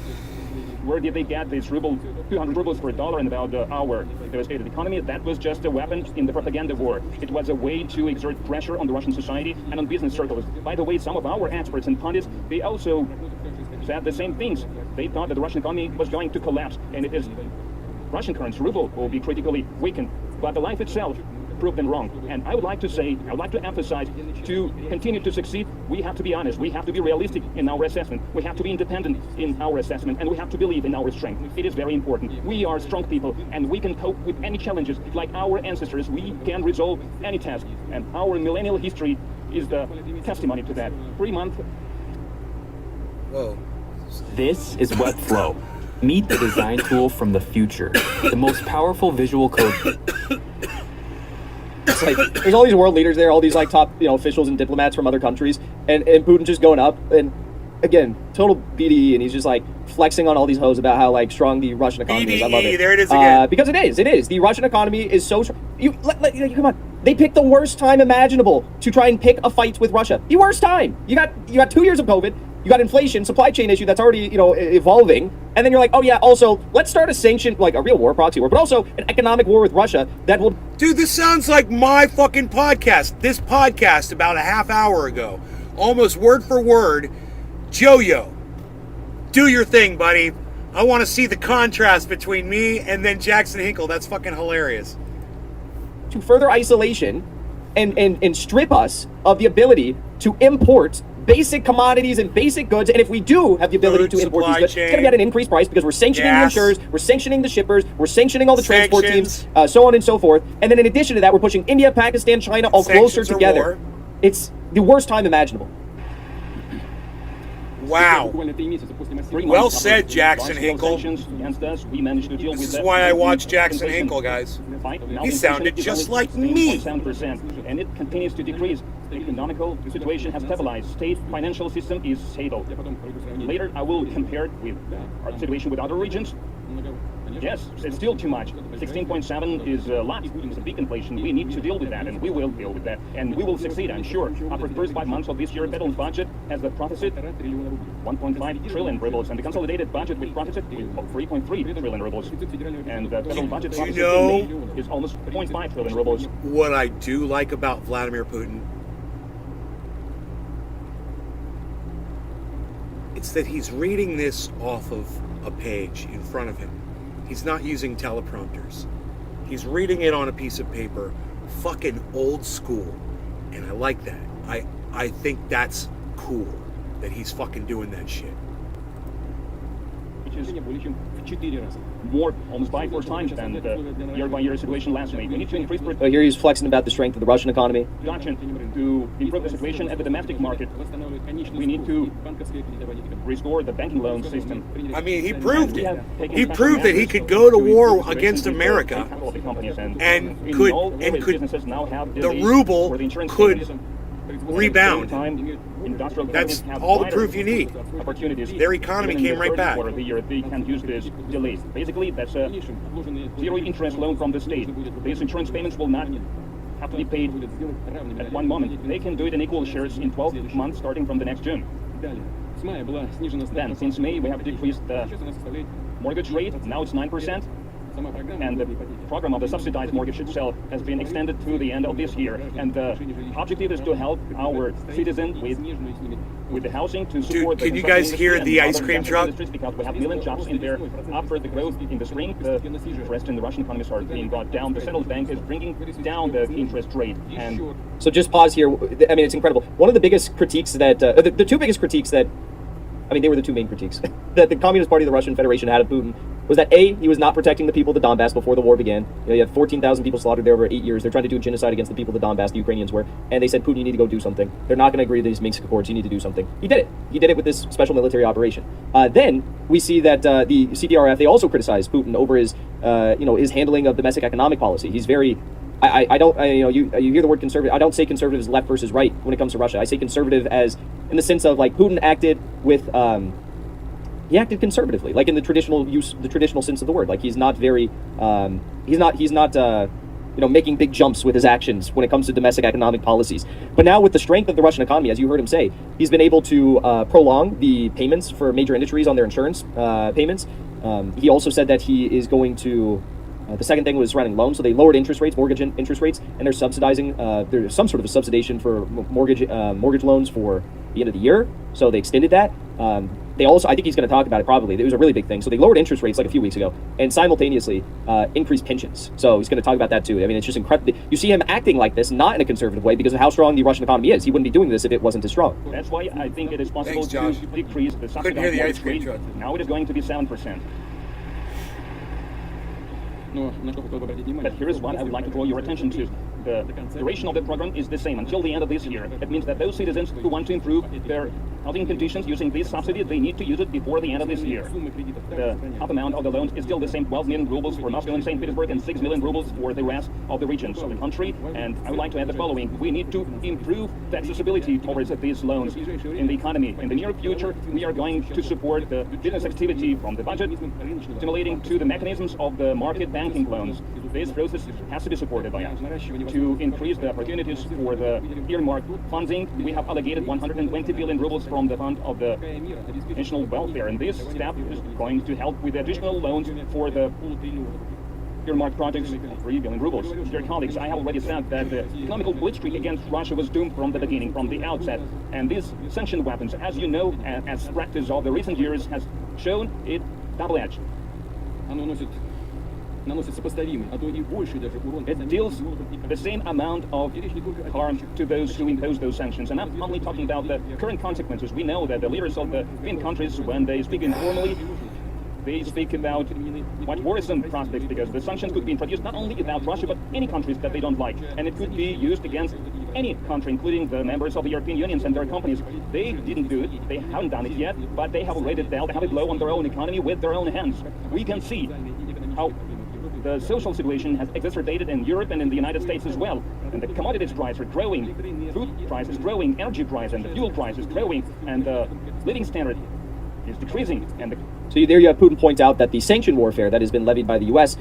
Where did they get this 200 rubles per dollar and about our devastated economy? That was just a weapon in the propaganda war. It was a way to exert pressure on the Russian society and on business circles. By the way, some of our experts and pundits, they also said the same things. They thought that the Russian economy was going to collapse, and it is Russian currency ruble will be critically weakened. But the life itself proved them wrong. And I would like to emphasize, to continue to succeed, we have to be honest, we have to be realistic in our assessment, we have to be independent in our assessment, and we have to believe in our strength. It is very important. We are strong people, and we can cope with any challenges. Like our ancestors, we can resolve any task, and our millennial history is the testimony to that. 3 months. Whoa. This is Webflow. Meet the design tool from the future. The most powerful visual code. It's like there's all these world leaders there, all these like top officials and diplomats from other countries, and Putin just going up and again total BDE, and he's just like flexing on all these hoes about how like strong the Russian economy is. I love it. There it is again. Because it is. The Russian economy is so strong. Come on. They picked the worst time imaginable to try and pick a fight with Russia. The worst time. You got 2 years of COVID. You got inflation, supply chain issue that's already, evolving. And then you're like, oh yeah, also, let's start a sanction, like a real war, proxy war, but also an economic war with Russia that will... Dude, this sounds like my fucking podcast. This podcast about a half hour ago. Almost word for word. Jojo, do your thing, buddy. I want to see the contrast between me and then Jackson Hinkle. That's fucking hilarious. To further isolation and strip us of the ability to import basic commodities and basic goods, and if we do have the ability to import these goods, it's going to be at an increased price because we're sanctioning the insurers, we're sanctioning the shippers, we're sanctioning all the transport teams, so on and so forth. And then in addition to that, we're pushing India, Pakistan, China all closer together. It's the worst time imaginable. Wow. Well said, Jackson Hinkle. This is why I watch Jackson Hinkle, guys. He sounded just like me. And it continues to decrease. The economical situation has stabilized. State financial system is stable. Later, I will compare it with our situation with other regions. Yes, it's still too much. 16.7 is a lot. It's a big inflation. We need to deal with that, and we will deal with that. And we will succeed, I'm sure. After the first 5 months of this year, federal budget has the deficit 1.5 trillion rubles, and the consolidated budget with deficit with 3.3 trillion rubles. And the federal budget deficit in May is almost 0.5 trillion rubles. What I do like about Vladimir Putin, it's that he's reading this off of a page in front of him. He's not using teleprompters. He's reading it on a piece of paper, fucking old school. And I like that. I think that's cool that he's fucking doing that shit. Which is more, almost 5 times than the year-by-year situation last May. We need to increase... Here he's flexing about the strength of the Russian economy. To improve the situation at the domestic market, we need to restore the banking loan system. I mean, he proved it. He proved that he could go to war against America and the ruble could rebound. That's all the proof you need. Their economy came right back. They can use this delay. Basically, that's a zero interest loan from the state. These insurance payments will not have to be paid at one moment. They can do it in equal shares in 12 months starting from the next June. Then, since May, we have decreased the mortgage rate. Now it's 9%. And the program of the subsidized mortgage itself has been extended to the end of this year. And the objective is to help our citizens with the housing to support. Dude, can you guys hear the ice cream truck? Because we have million jobs in there. After the growth in the spring, the interest in the Russian economies are being brought down. The central bank is bringing down the interest rate. And so just pause here. I mean, it's incredible. One of the biggest critiques that the two biggest critiques that, I mean, they were the two main critiques that the Communist Party of the Russian Federation had of Putin was that A, he was not protecting the people of the Donbass before the war began. You had 14,000 people slaughtered there over 8 years. They're trying to do a genocide against the people of the Donbass, the Ukrainians were, and they said, Putin, you need to go do something. They're not going to agree to these Minsk Accords. You need to do something. He did it. He did it with this special military operation. Then we see that the CDRF, they also criticized Putin over his, his handling of domestic economic policy. He's very... you hear the word conservative. I don't say conservative as left versus right when it comes to Russia. I say conservative as in the sense of like Putin acted with, he acted conservatively, like in the traditional sense of the word. Like he's not very, he's not making big jumps with his actions when it comes to domestic economic policies. But now with the strength of the Russian economy, as you heard him say, he's been able to prolong the payments for major industries on their insurance payments. He also said that he is going to. The second thing was surrounding loans, so they lowered interest rates, mortgage interest rates, and they're subsidizing. There's some sort of a subsidization for mortgage loans for the end of the year, so they extended that. They also, I think he's going to talk about it probably. It was a really big thing. So they lowered interest rates like a few weeks ago, and simultaneously increased pensions. So he's going to talk about that too. I mean, it's just incredible. You see him acting like this, not in a conservative way, because of how strong the Russian economy is. He wouldn't be doing this if it wasn't as strong. That's why I think it is possible to decrease the subsidized mortgage rate. Now it is going to be 7%. But here is what I would like to draw your attention to. The duration of the program is the same until the end of this year. It means that those citizens who want to improve their housing conditions using this subsidy, they need to use it before the end of this year. The half amount of the loans is still the same, 12 million rubles for Moscow and St. Petersburg and 6 million rubles for the rest of the regions of the country. And I would like to add the following. We need to improve the accessibility towards these loans in the economy. In the near future, we are going to support the business activity from the budget, stimulating to the mechanisms of the market banking loans. This process has to be supported by us. To increase the opportunities for the earmarked funding, we have allocated 120 billion rubles from the Fund of the National Welfare, and this step is going to help with additional loans for the earmarked projects of 3 billion rubles. Dear colleagues, I have already said that the economic blitzkrieg against Russia was doomed from the beginning, from the outset, and these sanctioned weapons, as you know, as practice of the recent years has shown, it double-edged. It deals the same amount of harm to those who impose those sanctions. And I'm only talking about the current consequences. We know that the leaders of the European countries, when they speak informally, they speak about quite worrisome prospects, because the sanctions could be introduced not only about Russia, but any countries that they don't like. And it could be used against any country, including the members of the European Union and their companies. They didn't do it, they haven't done it yet, but they have laid it down, they have it low on their own economy with their own hands. We can see how the social situation has exacerbated in Europe and in the United States as well. And the commodities prices are growing, food prices growing, energy price and the fuel price is growing, and the living standard is decreasing. And so there you have Putin point out that the sanction warfare that has been levied by the U.S.,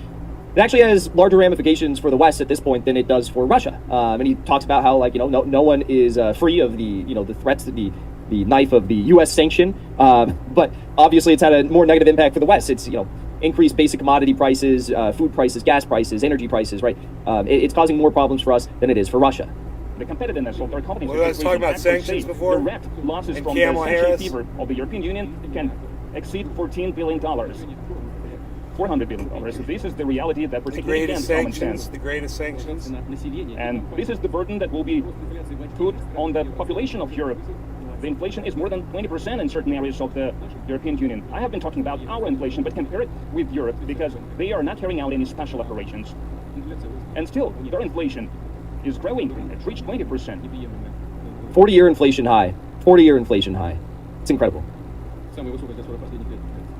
it actually has larger ramifications for the West at this point than it does for Russia. And he talks about how, like, no one is free of the, the threats, the knife of the U.S. sanction. But obviously it's had a more negative impact for the West. It's, increased basic commodity prices, food prices, gas prices, energy prices, right? It's causing more problems for us than it is for Russia. The competitiveness of their companies. Well, I was talking about sanctions before. Direct losses from the sanction fever of the European Union can exceed $14 billion. $400 billion. So this is the reality that particularly against common sense. The greatest sanctions. And this is the burden that will be put on the population of Europe. The inflation is more than 20% in certain areas of the European Union. I have been talking about our inflation, but compare it with Europe, because they are not carrying out any special operations. And still, their inflation is growing. It reached 20%. 40-year inflation high. 40-year inflation high. It's incredible.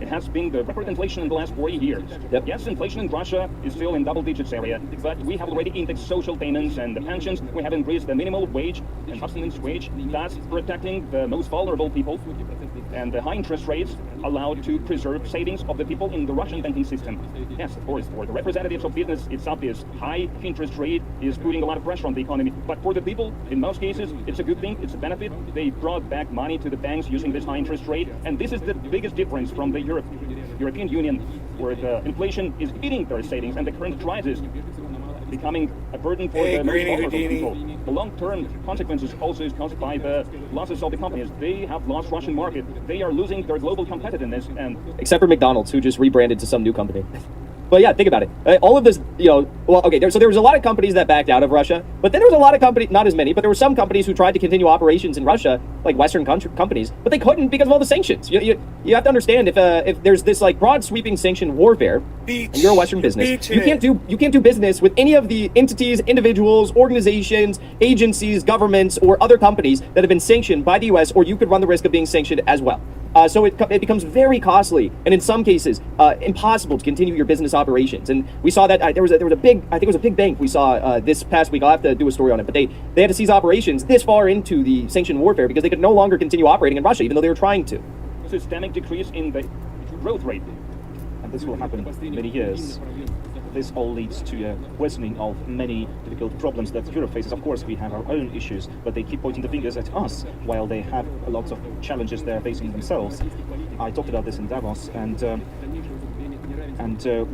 It has been the record inflation in the last 40 years. Yep. Yes, inflation in Russia is still in double digits area, but we have already indexed social payments and the pensions. We have increased the minimum wage and subsistence wage, thus protecting the most vulnerable people. And the high interest rates allow to preserve savings of the people in the Russian banking system. Yes, of course, for the representatives of business, it's obvious. High interest rate is putting a lot of pressure on the economy. But for the people, in most cases, it's a good thing, it's a benefit. They brought back money to the banks using this high interest rate. And this is the biggest difference from the European Union, where the inflation is eating their savings and the current crisis becoming a burden for the most vulnerable people. The long-term consequences also is caused by the losses of the companies. They have lost Russian market. They are losing their global competitiveness. And except for McDonald's, who just rebranded to some new company. But yeah, think about it. All of this, so there was a lot of companies that backed out of Russia, but then there was a lot of companies, not as many, but there were some companies who tried to continue operations in Russia, like Western companies, but they couldn't because of all the sanctions. You have to understand if there's this like broad sweeping sanction warfare, and you're a Western business, you can't do business with any of the entities, individuals, organizations, agencies, governments, or other companies that have been sanctioned by the U.S., or you could run the risk of being sanctioned as well. So it becomes very costly, and in some cases, impossible to continue your business operations. And we saw that there was a big bank we saw this past week. I'll have to do a story on it, but they had to cease operations this far into the sanction warfare because they could no longer continue operating in Russia, even though they were trying to. Systemic decrease in the growth rate, and this will happen in many years. This all leads to a worsening of many difficult problems that Europe faces. Of course, we have our own issues, but they keep pointing the fingers at us while they have lots of challenges they're facing themselves. I talked about this in Davos, and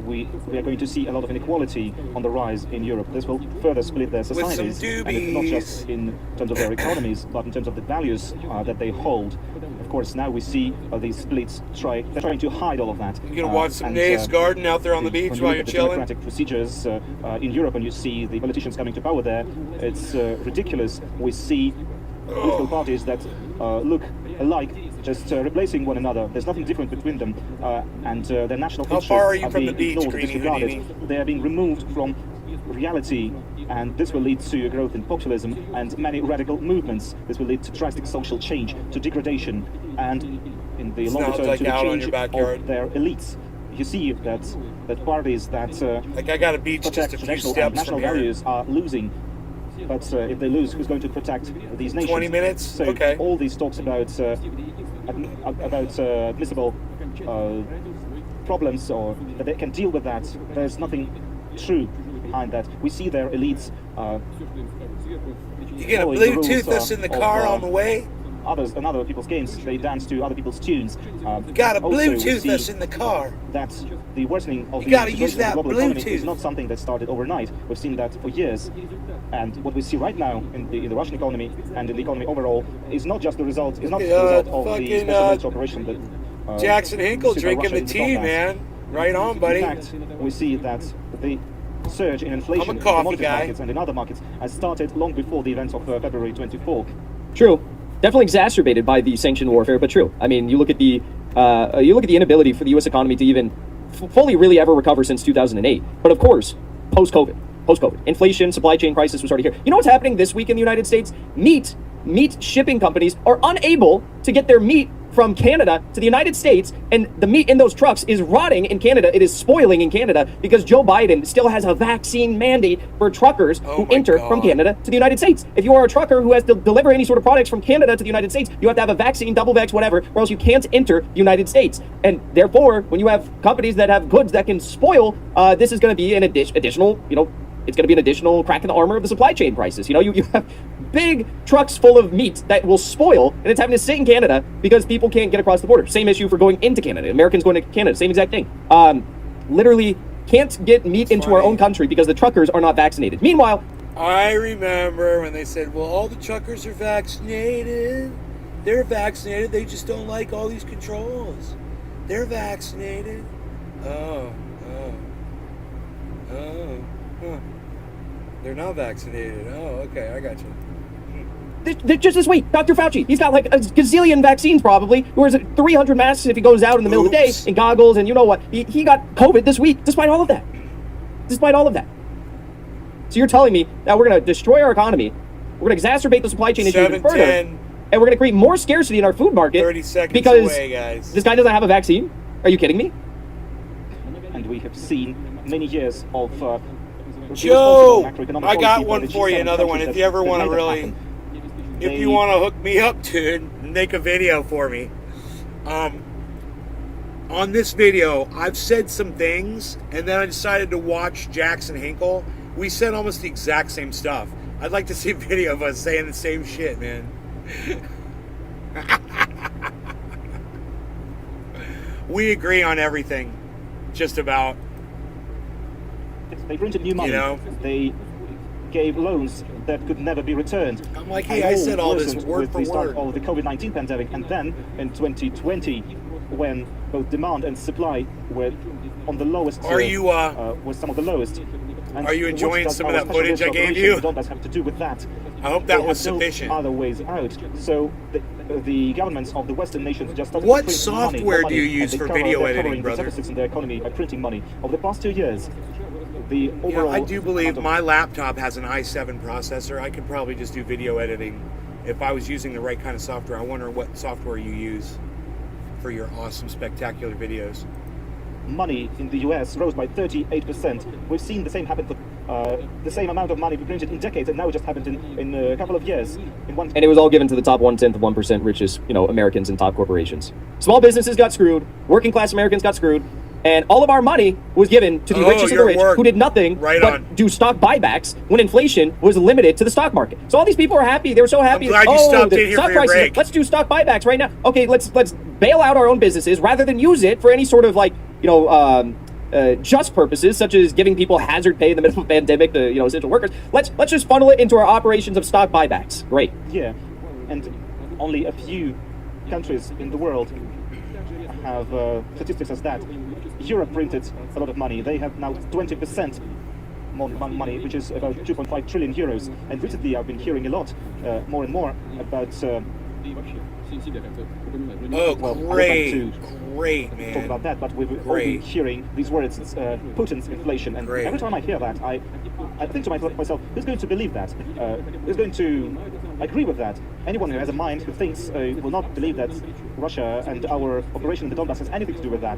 we are going to see a lot of inequality on the rise in Europe. This will further split their societies, and it's not just in terms of their economies, but in terms of the values that they hold. Of course, now we see these splits. They're trying to hide all of that. You're gonna watch some Dave's Garden out there on the beach while you're chilling. Democratic procedures in Europe, and you see the politicians coming to power there. It's ridiculous. We see political parties that look alike, just replacing one another. There's nothing different between them, and their national interests are being ignored and disregarded. They are being removed from reality, and this will lead to a growth in populism and many radical movements. This will lead to drastic social change, to degradation, and in the longer term, to the change of their elites. You see that parties that I got a beach protect just a few traditional steps and national from here. values are losing. But if they lose, who's going to protect these nations? 20 minutes? So okay. All these talks about admissible problems, or that they can deal with that, there's nothing true behind that. We see their elites. You gonna Bluetooth us in the car on the way? Others and other people's games, they dance to other people's tunes. You gotta Bluetooth us in the car. That's the worsening of the global economy is not something that started overnight. We've seen that for years. And what we see right now in the Russian economy and in the economy overall is not just the result. It's not the result of the special military operation that Jackson Hinkle drinking the tea, man. Right on, buddy. In fact, we see that the surge in inflation in commodity markets and in other markets has started long before the events of February 24th. True. Definitely exacerbated by the sanction warfare, but true. I mean, you look at the inability for the U.S. economy to even fully really ever recover since 2008. But of course, post-COVID, inflation, supply chain crisis was already here. You know what's happening this week in the United States? Meat shipping companies are unable to get their meat from Canada to the United States, and the meat in those trucks is rotting in Canada. It is spoiling in Canada because Joe Biden still has a vaccine mandate for truckers who enter from Canada to the United States. If you are a trucker who has to deliver any sort of products from Canada to the United States, you have to have a vaccine, double vax, whatever, or else you can't enter the United States. And therefore, when you have companies that have goods that can spoil, this is going to be an additional, it's going to be an additional crack in the armor of the supply chain crisis. You have big trucks full of meat that will spoil, and it's having to sit in Canada because people can't get across the border. Same issue for going into Canada. Americans going to Canada, same exact thing. Literally can't get meat into our own country because the truckers are not vaccinated. Meanwhile, I remember when they said, well, all the truckers are vaccinated. They're vaccinated. They just don't like all these controls. They're vaccinated. Oh. Huh. They're not vaccinated. Oh, okay, I got you. Just this week, Dr. Fauci, he's got like a gazillion vaccines probably. He wears 300 masks if he goes out in the middle of the day, and goggles, and you know what? He got COVID this week, despite all of that. So you're telling me that we're going to destroy our economy, we're going to exacerbate the supply chain issue even further, and we're going to create more scarcity in our food market 30 seconds because away, guys. This guy doesn't have a vaccine? Are you kidding me? And we have seen many years of Joe, I got one for you, another one. If you ever want to really, if you want to hook me up, dude, make a video for me. On this video, I've said some things, and then I decided to watch Jackson Hinkle. We said almost the exact same stuff. I'd like to see a video of us saying the same shit, man. We agree on everything, just about. They printed new money. They gave loans that could never be returned. I'm like, hey, I said all this word with for the start word. of the COVID-19 pandemic, and then in 2020, when both demand and supply were on the lowest. Are you was some of the lowest. And are you enjoying what some does of our that footage special I gave operation you? in the Donbass have to do with that? I hope that They was have no sufficient. other ways out. So the governments of the Western nations just started What to print software money, do you use and for they video they're editing, covering brother? the deficits in their economy by printing money. Over the past 2 years, the overall. I do believe my laptop has an i7 processor. I could probably just do video editing if I was using the right kind of software. I wonder what software you use for your awesome, spectacular videos. Money in the US rose by 38%. We've seen the same happen for the same amount of money we printed in decades, and now it just happened in a couple of years. And it was all given to the top 1/10 of 1% richest, Americans and top corporations. Small businesses got screwed. Working class Americans got screwed. And all of our money was given to the richest of the rich, who did nothing but do stock buybacks when inflation was limited to the stock market. So all these people are happy. They were so happy. I'm glad you stopped in here stock for your prices. break. Let's do stock buybacks right now. Okay, let's bail out our own businesses rather than use it for any sort of just purposes, such as giving people hazard pay in the middle of a pandemic to essential workers. Let's just funnel it into our operations of stock buybacks. Great. Yeah, and only a few countries in the world have statistics as that. Europe printed a lot of money. They have now 20% more money, which is about 2.5 trillion euros. And recently I've been hearing a lot, more and more, about... Great, man. Talk about that, but we've all been hearing these words, Putin's inflation. And every time I hear that, I think to myself, who's going to believe that? Who's going to agree with that? Anyone who has a mind who thinks will not believe that Russia and our operation in the Donbass has anything to do with that.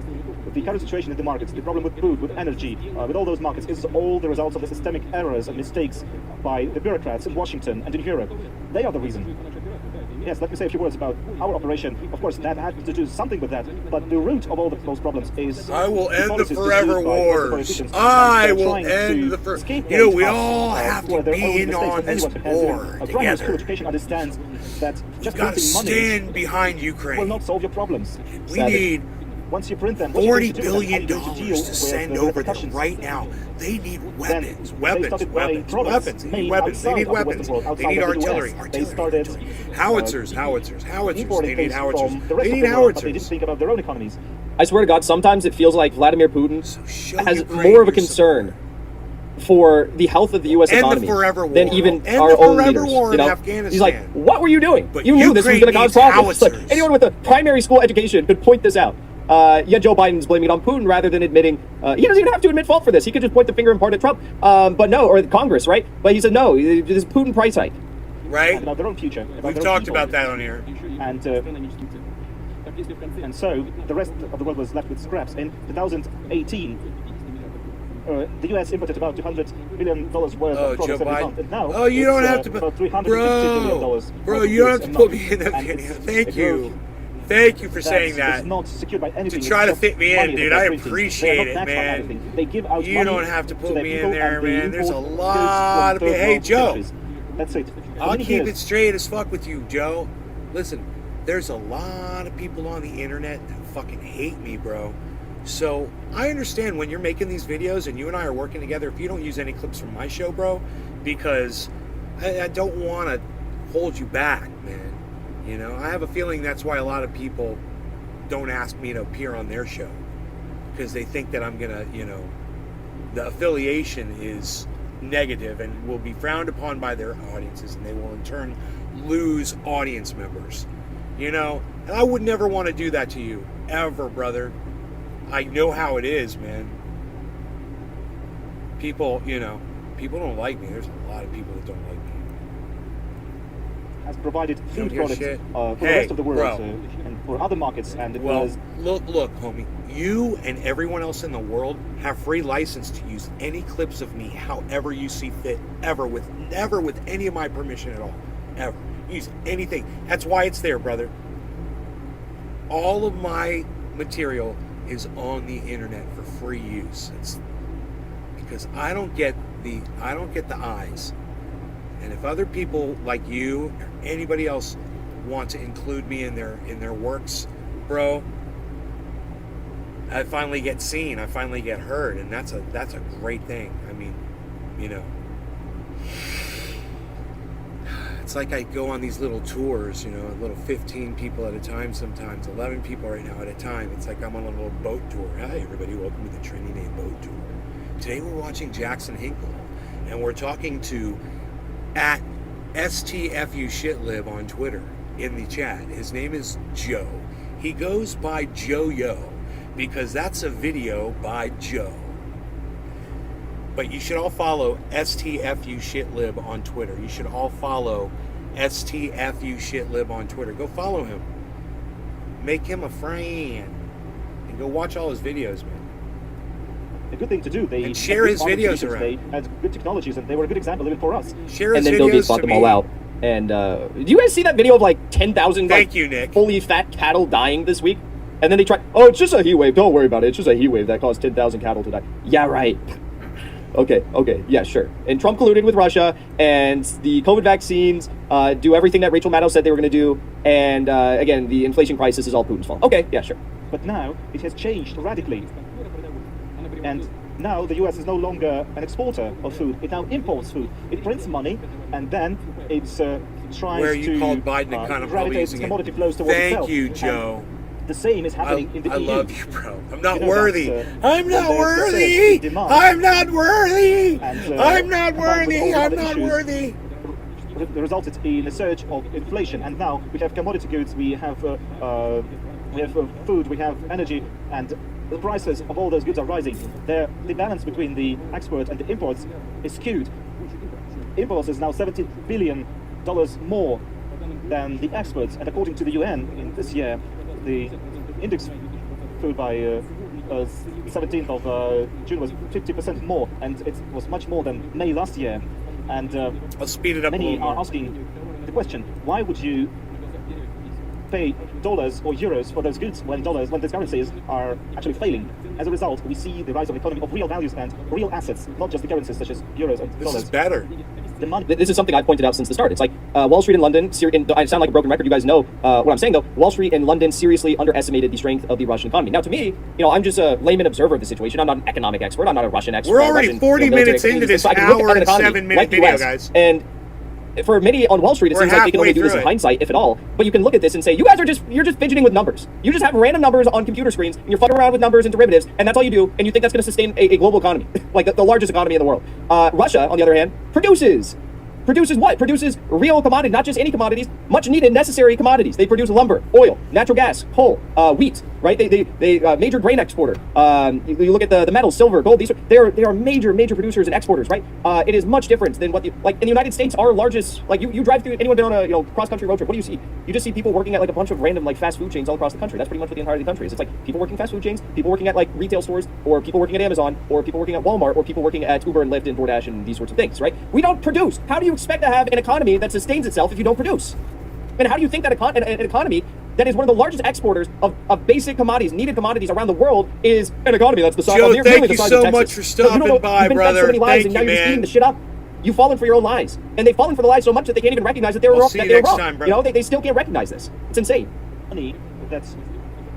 The current situation in the markets, the problem with food, with energy, with all those markets, is all the results of the systemic errors and mistakes by the bureaucrats in Washington and in Europe. They are the reason. Yes, let me say a few words about our operation. Of course, that had to do something with that, but the root of all those problems is... I will end the forever wars. I will end the forever... we all have to be in on this war together. Education understands that just got to printing stand behind Ukraine. Will not solve your problems. We need once you print them, $40 billion to send over there right now. They need weapons. Weapons. They need weapons. They need artillery. Howitzers. They need howitzers. They need howitzers. They didn't think about their own economies. I swear to God, sometimes it feels like Vladimir Putin has more of a concern for the health of the U.S. economy than even our own leaders. He's like, what were you doing? You knew this was going to cause problems. Like, anyone with a primary school education could point this out. Yet Joe Biden's blaming it on Putin rather than admitting he doesn't even have to admit fault for this. He could just point the finger and point at Trump, but no, or Congress, right? But he said no. This is Putin price hike, right? About their own future. We've talked about that on here, and so the rest of the world was left with scraps. In 2018, the U.S. imported about $200 billion worth of products every month, and now you don't have to, about $350 billion. Bro, you don't have to put me in that video. Thank you. Thank you for saying that. Not secured by anything. To try to fit me in, dude. I appreciate it, man. They give out you don't have to put me in there, man. There's a lot of people. Hey, Joe. That's it. I'll keep it straight as fuck with you, Joe. Listen, there's a lot of people on the internet that fucking hate me, bro. So I understand when you're making these videos and you and I are working together, if you don't use any clips from my show, bro, because I don't want to hold you back, man. I have a feeling that's why a lot of people don't ask me to appear on their show, because they think that I'm gonna, the affiliation is negative and will be frowned upon by their audiences, and they will in turn lose audience members. And I would never want to do that to you, ever, brother. I know how it is, man. People don't like me. There's a lot of people that don't like me. Has provided food products for the rest of the world and for other markets, and it was... Look, homie. You and everyone else in the world have free license to use any clips of me however you see fit, never with any of my permission at all, ever. Use anything. That's why it's there, brother. All of my material is on the internet for free use. It's because I don't get the eyes. And if other people like you or anybody else want to include me in their works, bro, I finally get seen. I finally get heard, and that's a great thing. I mean, it's like I go on these little tours, you know, little 15 people at a time sometimes, 11 people right now at a time. It's like I'm on a little boat tour. Hi, everybody. Welcome to the Trendy Name Boat Tour. Today we're watching Jackson Hinkle, and we're talking to at STFUShitlib on Twitter in the chat. His name is Joe. He goes by Joe-Yo because that's a video by Joe. But you should all follow STFUShitlib on Twitter. You should all follow STFUShitlib on Twitter. Go follow him. Make him a friend. And go watch all his videos, man. A good thing to do. They and share his videos around. They had good technologies, and they were a good example even for us. Share his videos. And then Bill Gates bought them all out. And do you guys see that video of like 10,000 fully fat cattle dying this week? And then they try, oh, it's just a heat wave. Don't worry about it. It's just a heat wave that caused 10,000 cattle to die. Yeah, right. Okay, yeah, sure. And Trump colluded with Russia, and the COVID vaccines do everything that Rachel Maddow said they were going to do. And again, the inflation crisis is all Putin's fault. Okay, yeah, sure. But now it has changed radically. And now the US is no longer an exporter of food. It now imports food. It prints money, and then it's tries where you to called Biden kind of gravitate commodity flows towards itself. Thank you, Joe. And the same is happening in the EU. I love you, bro. I'm not worthy. I'm not worthy. I'm not worthy. I'm not worthy. I'm not worthy. Resulted in a surge of inflation, and now we have commodity goods. We have food. We have energy, and the prices of all those goods are rising. The balance between the export and the imports is skewed. Imports is now $70 billion more than the exports, and according to the UN, in this year, the index food by 17th of June was 50% more, and it was much more than May last year. And I'll speed it up. Many are asking the question: why would you pay dollars or euros for those goods when these currencies are actually failing? As a result, we see the rise of economy of real values and real assets, not just the currencies such as euros and dollars. This is better. This is something I've pointed out since the start. It's like Wall Street in London, I sound like a broken record, you guys know what I'm saying though. Wall Street in London seriously underestimated the strength of the Russian economy. Now to me, I'm just a layman observer of the situation. I'm not an economic expert, I'm not a Russian expert. We're already 40 minutes into this hour and 7-minute video, guys. And for many on Wall Street, it seems like they can only do this in hindsight, if at all. But you can look at this and say, you guys you're just fidgeting with numbers. You just have random numbers on computer screens, and you're fucking around with numbers and derivatives, and that's all you do, and you think that's going to sustain a global economy, like the largest economy in the world. Russia, on the other hand, produces what? Produces real commodities, not just any commodities, much needed, necessary commodities. They produce lumber, oil, natural gas, coal, wheat, right? They major grain exporter. You look at the metals, silver, gold. They are major producers and exporters, right? It is much different than what like in the United States, our largest, like you drive through, anyone down a cross country road trip, what do you see? You just see people working at like a bunch of random like fast food chains all across the country. That's pretty much what the entirety of the country is. It's like people working fast food chains, people working at like retail stores, or people working at Amazon, or people working at Walmart, or people working at Uber and Lyft and DoorDash and these sorts of things, right? We don't produce. How do you expect to have an economy that sustains itself if you don't produce? And how do you think that an economy that is one of the largest exporters of basic commodities, needed commodities around the world, is an economy that's the size of thank you so much for stopping by, brother. So many lies, thank and now you, you're just man. eating the shit up. You've fallen for your own lies, and they've fallen for the lies so much that they can't even recognize that they were wrong. See you next time, bro. They still can't recognize this. It's insane. Money that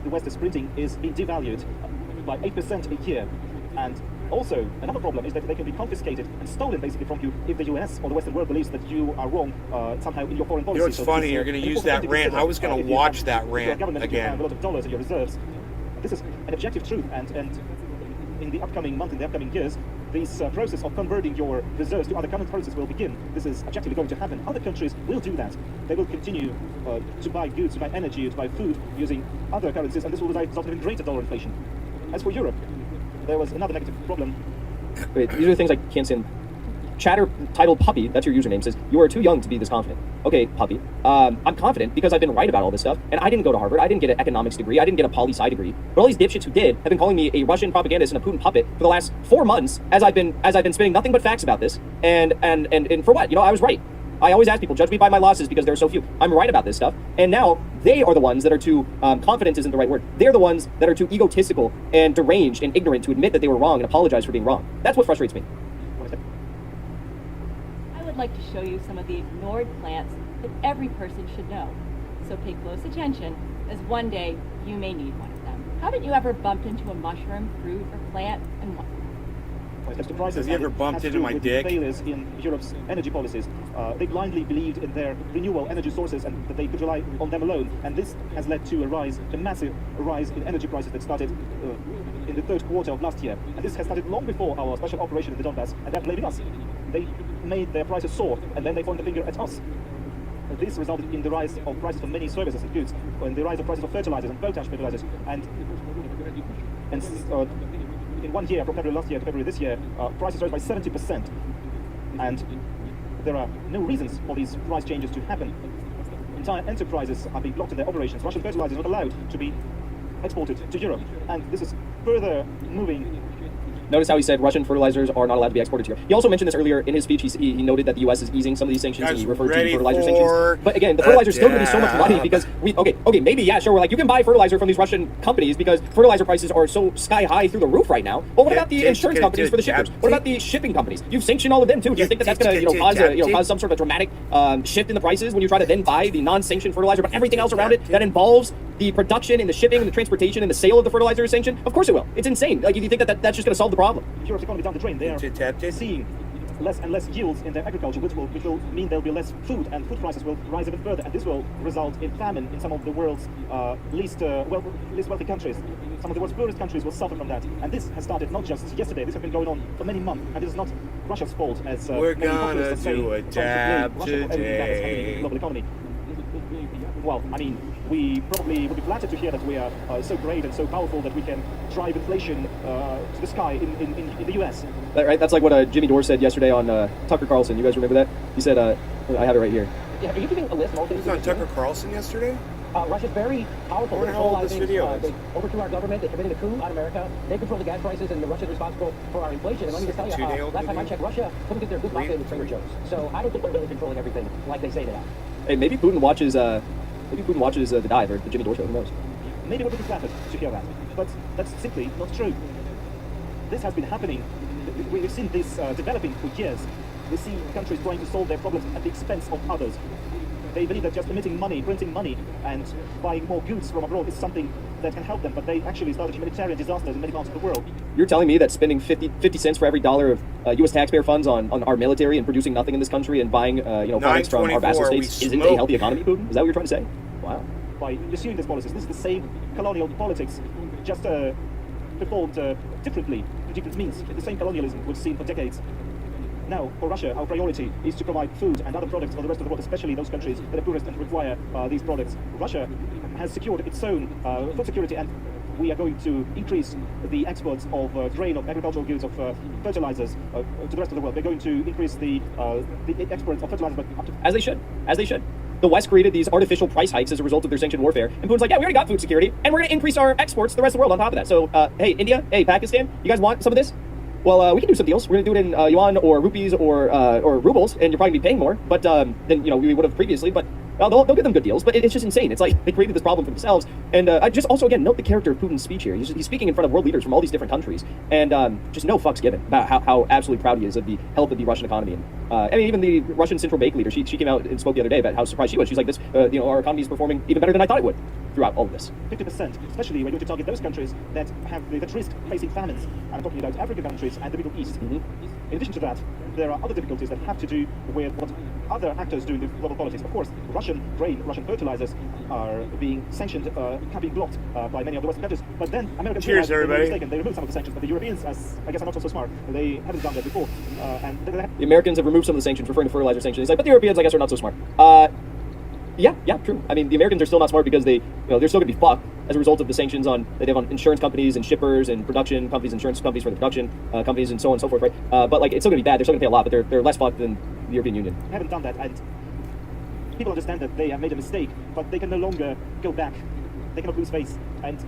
the West is printing is being devalued by 8% a year, and also another problem is that they can be confiscated and stolen basically from you if the US or the Western world believes that you are wrong somehow in your foreign policy. You know what's funny? You're going to use that rant. I was going to watch that rant again. You have a lot of dollars in your reserves. This is an objective truth, and in the upcoming month, in the upcoming years, this process of converting your reserves to other currencies will begin. This is objectively going to happen. Other countries will do that. They will continue to buy goods, to buy energy, to buy food using other currencies, and this will result in greater dollar inflation. As for Europe, there was another negative problem. Wait, these are the things I can't stand. Chatter titled Puppy, that's your username, says, you are too young to be this confident. Okay, Puppy. I'm confident because I've been right about all this stuff, and I didn't go to Harvard, I didn't get an economics degree, I didn't get a poli-sci degree, but all these dipshits who did have been calling me a Russian propagandist and a Putin puppet for the last 4 months as I've been spinning nothing but facts about this, and for what? I was right. I always ask people, judge me by my losses because there are so few. I'm right about this stuff, and now they are the ones that are too, confidence isn't the right word, they're the ones that are too egotistical and deranged and ignorant to admit that they were wrong and apologize for being wrong. That's what frustrates me. I would like to show you some of the ignored plants that every person should know. So pay close attention, as one day you may need one of them. Haven't you ever bumped into a mushroom, fruit, or plant and as to prices. Have you ever bumped into my dick? Failures in Europe's energy policies. They blindly believed in their renewable energy sources and that they could rely on them alone. And this has led to a massive rise in energy prices that started in the third quarter of last year. And this has started long before our special operation in the Donbass, and they're blaming us. They made their prices soar, and then they pointed the finger at us. This resulted in the rise of prices for many services and goods, and the rise of prices of fertilizers and potash fertilizers. And in 1 year, from February last year to February this year, prices rose by 70%. And there are no reasons for these price changes to happen. Entire enterprises are being blocked in their operations. Russian fertilizer is not allowed to be exported to Europe. And this is further moving. Notice how he said Russian fertilizers are not allowed to be exported to Europe. He also mentioned this earlier in his speech. He noted that the U.S. is easing some of these sanctions, and he referred to fertilizer sanctions. But again, the fertilizers still give me so much money because maybe, yeah, sure, we're like, you can buy fertilizer from these Russian companies because fertilizer prices are so sky high through the roof right now. But what about the insurance companies for the shippers? What about the shipping companies? You've sanctioned all of them too. Do you think that that's going to cause some sort of dramatic shift in the prices when you try to then buy the non-sanctioned fertilizer, but everything else around it that involves the production and the shipping and the transportation and the sale of the fertilizer is sanctioned? Of course it will. It's insane. Like, if you think that that's just going to solve the problem. Europe's economy down the drain. They are seeing less and less yields in their agriculture, which will mean there'll be less food, and food prices will rise even further, and this will result in famine in some of the world's least wealthy countries. Some of the world's poorest countries will suffer from that, and this has started not just yesterday. This has been going on for many months, and this is not Russia's fault, as we're gonna do a dab today. Global economy. Well, I mean, we probably would be flattered to hear that we are so great and so powerful that we can drive inflation to the sky in the US. Right, that's like what Jimmy Dore said yesterday on Tucker Carlson. You guys remember that? He said, I have it right here. Yeah, are you giving a list of all things? It was on Tucker Carlson yesterday? Russia's very powerful. Where the hell this video is? They overthrew our government. They committed a coup on America. They control the gas prices, and Russia's responsible for our inflation. And let me just tell you, last time I checked, Russia couldn't get their good profit with Trader Joe's. So I don't think they're really controlling everything like they say they are. Hey, maybe Putin watches the Dive or the Jimmy Dore show. Who knows? Maybe we'll be flattered to hear that, but that's simply not true. This has been happening. We've seen this developing for years. We see countries trying to solve their problems at the expense of others. They believe that just emitting money, printing money, and buying more goods from abroad is something that can help them, but they actually started humanitarian disasters in many parts of the world. You're telling me that spending 50 cents for every dollar of U.S. taxpayer funds on our military and producing nothing in this country and buying products from our vassal states isn't a healthy economy, Putin? Is that what you're trying to say? Wow. By pursuing these policies, this is the same colonial politics, just performed differently, for different means. The same colonialism we've seen for decades. Now, for Russia, our priority is to provide food and other products for the rest of the world, especially those countries that are poorest and require these products. Russia has secured its own food security, and we are going to increase the exports of grain, of agricultural goods, of fertilizers to the rest of the world. We're going to increase the exports of fertilizers up to... As they should. The West created these artificial price hikes as a result of their sanctioned warfare. And Putin's like, yeah, we already got food security, and we're going to increase our exports to the rest of the world on top of that. So, hey, India, hey, Pakistan, you guys want some of this? Well, we can do some deals. We're going to do it in yuan or rupees or rubles, and you're probably going to be paying more. But than we would have previously. But they'll get them good deals. But it's just insane. It's like they created this problem for themselves. And I just also, again, note the character of Putin's speech here. He's speaking in front of world leaders from all these different countries. And just no fucks given about how absolutely proud he is of the health of the Russian economy. And I mean, even the Russian central bank leader, she came out and spoke the other day about how surprised she was. She's like, our economy is performing even better than I thought it would throughout all of this. 50%, especially we're going to target those countries that have the risk facing famines. And I'm talking about African countries and the Middle East. In addition to that, there are other difficulties that have to do with what other actors do in the global politics. Of course, Russian grain, Russian fertilizers are being sanctioned, have been blocked by many of the Western countries. But then Americans Cheers, everybody. They removed some of the sanctions, but the Europeans, I guess, are not so smart. They haven't done that before. The Americans have removed some of the sanctions, referring to fertilizer sanctions. He's like, but the Europeans, I guess, are not so smart. Yeah, true. I mean, the Americans are still not smart because they're still going to be fucked as a result of the sanctions they have on insurance companies and shippers and production companies, insurance companies for the production companies, and so on and so forth, right? But like, it's still going to be bad. They're still going to pay a lot, but they're less fucked than the European Union. They haven't done that, and people understand that they have made a mistake, but they can no longer go back. They cannot lose face. And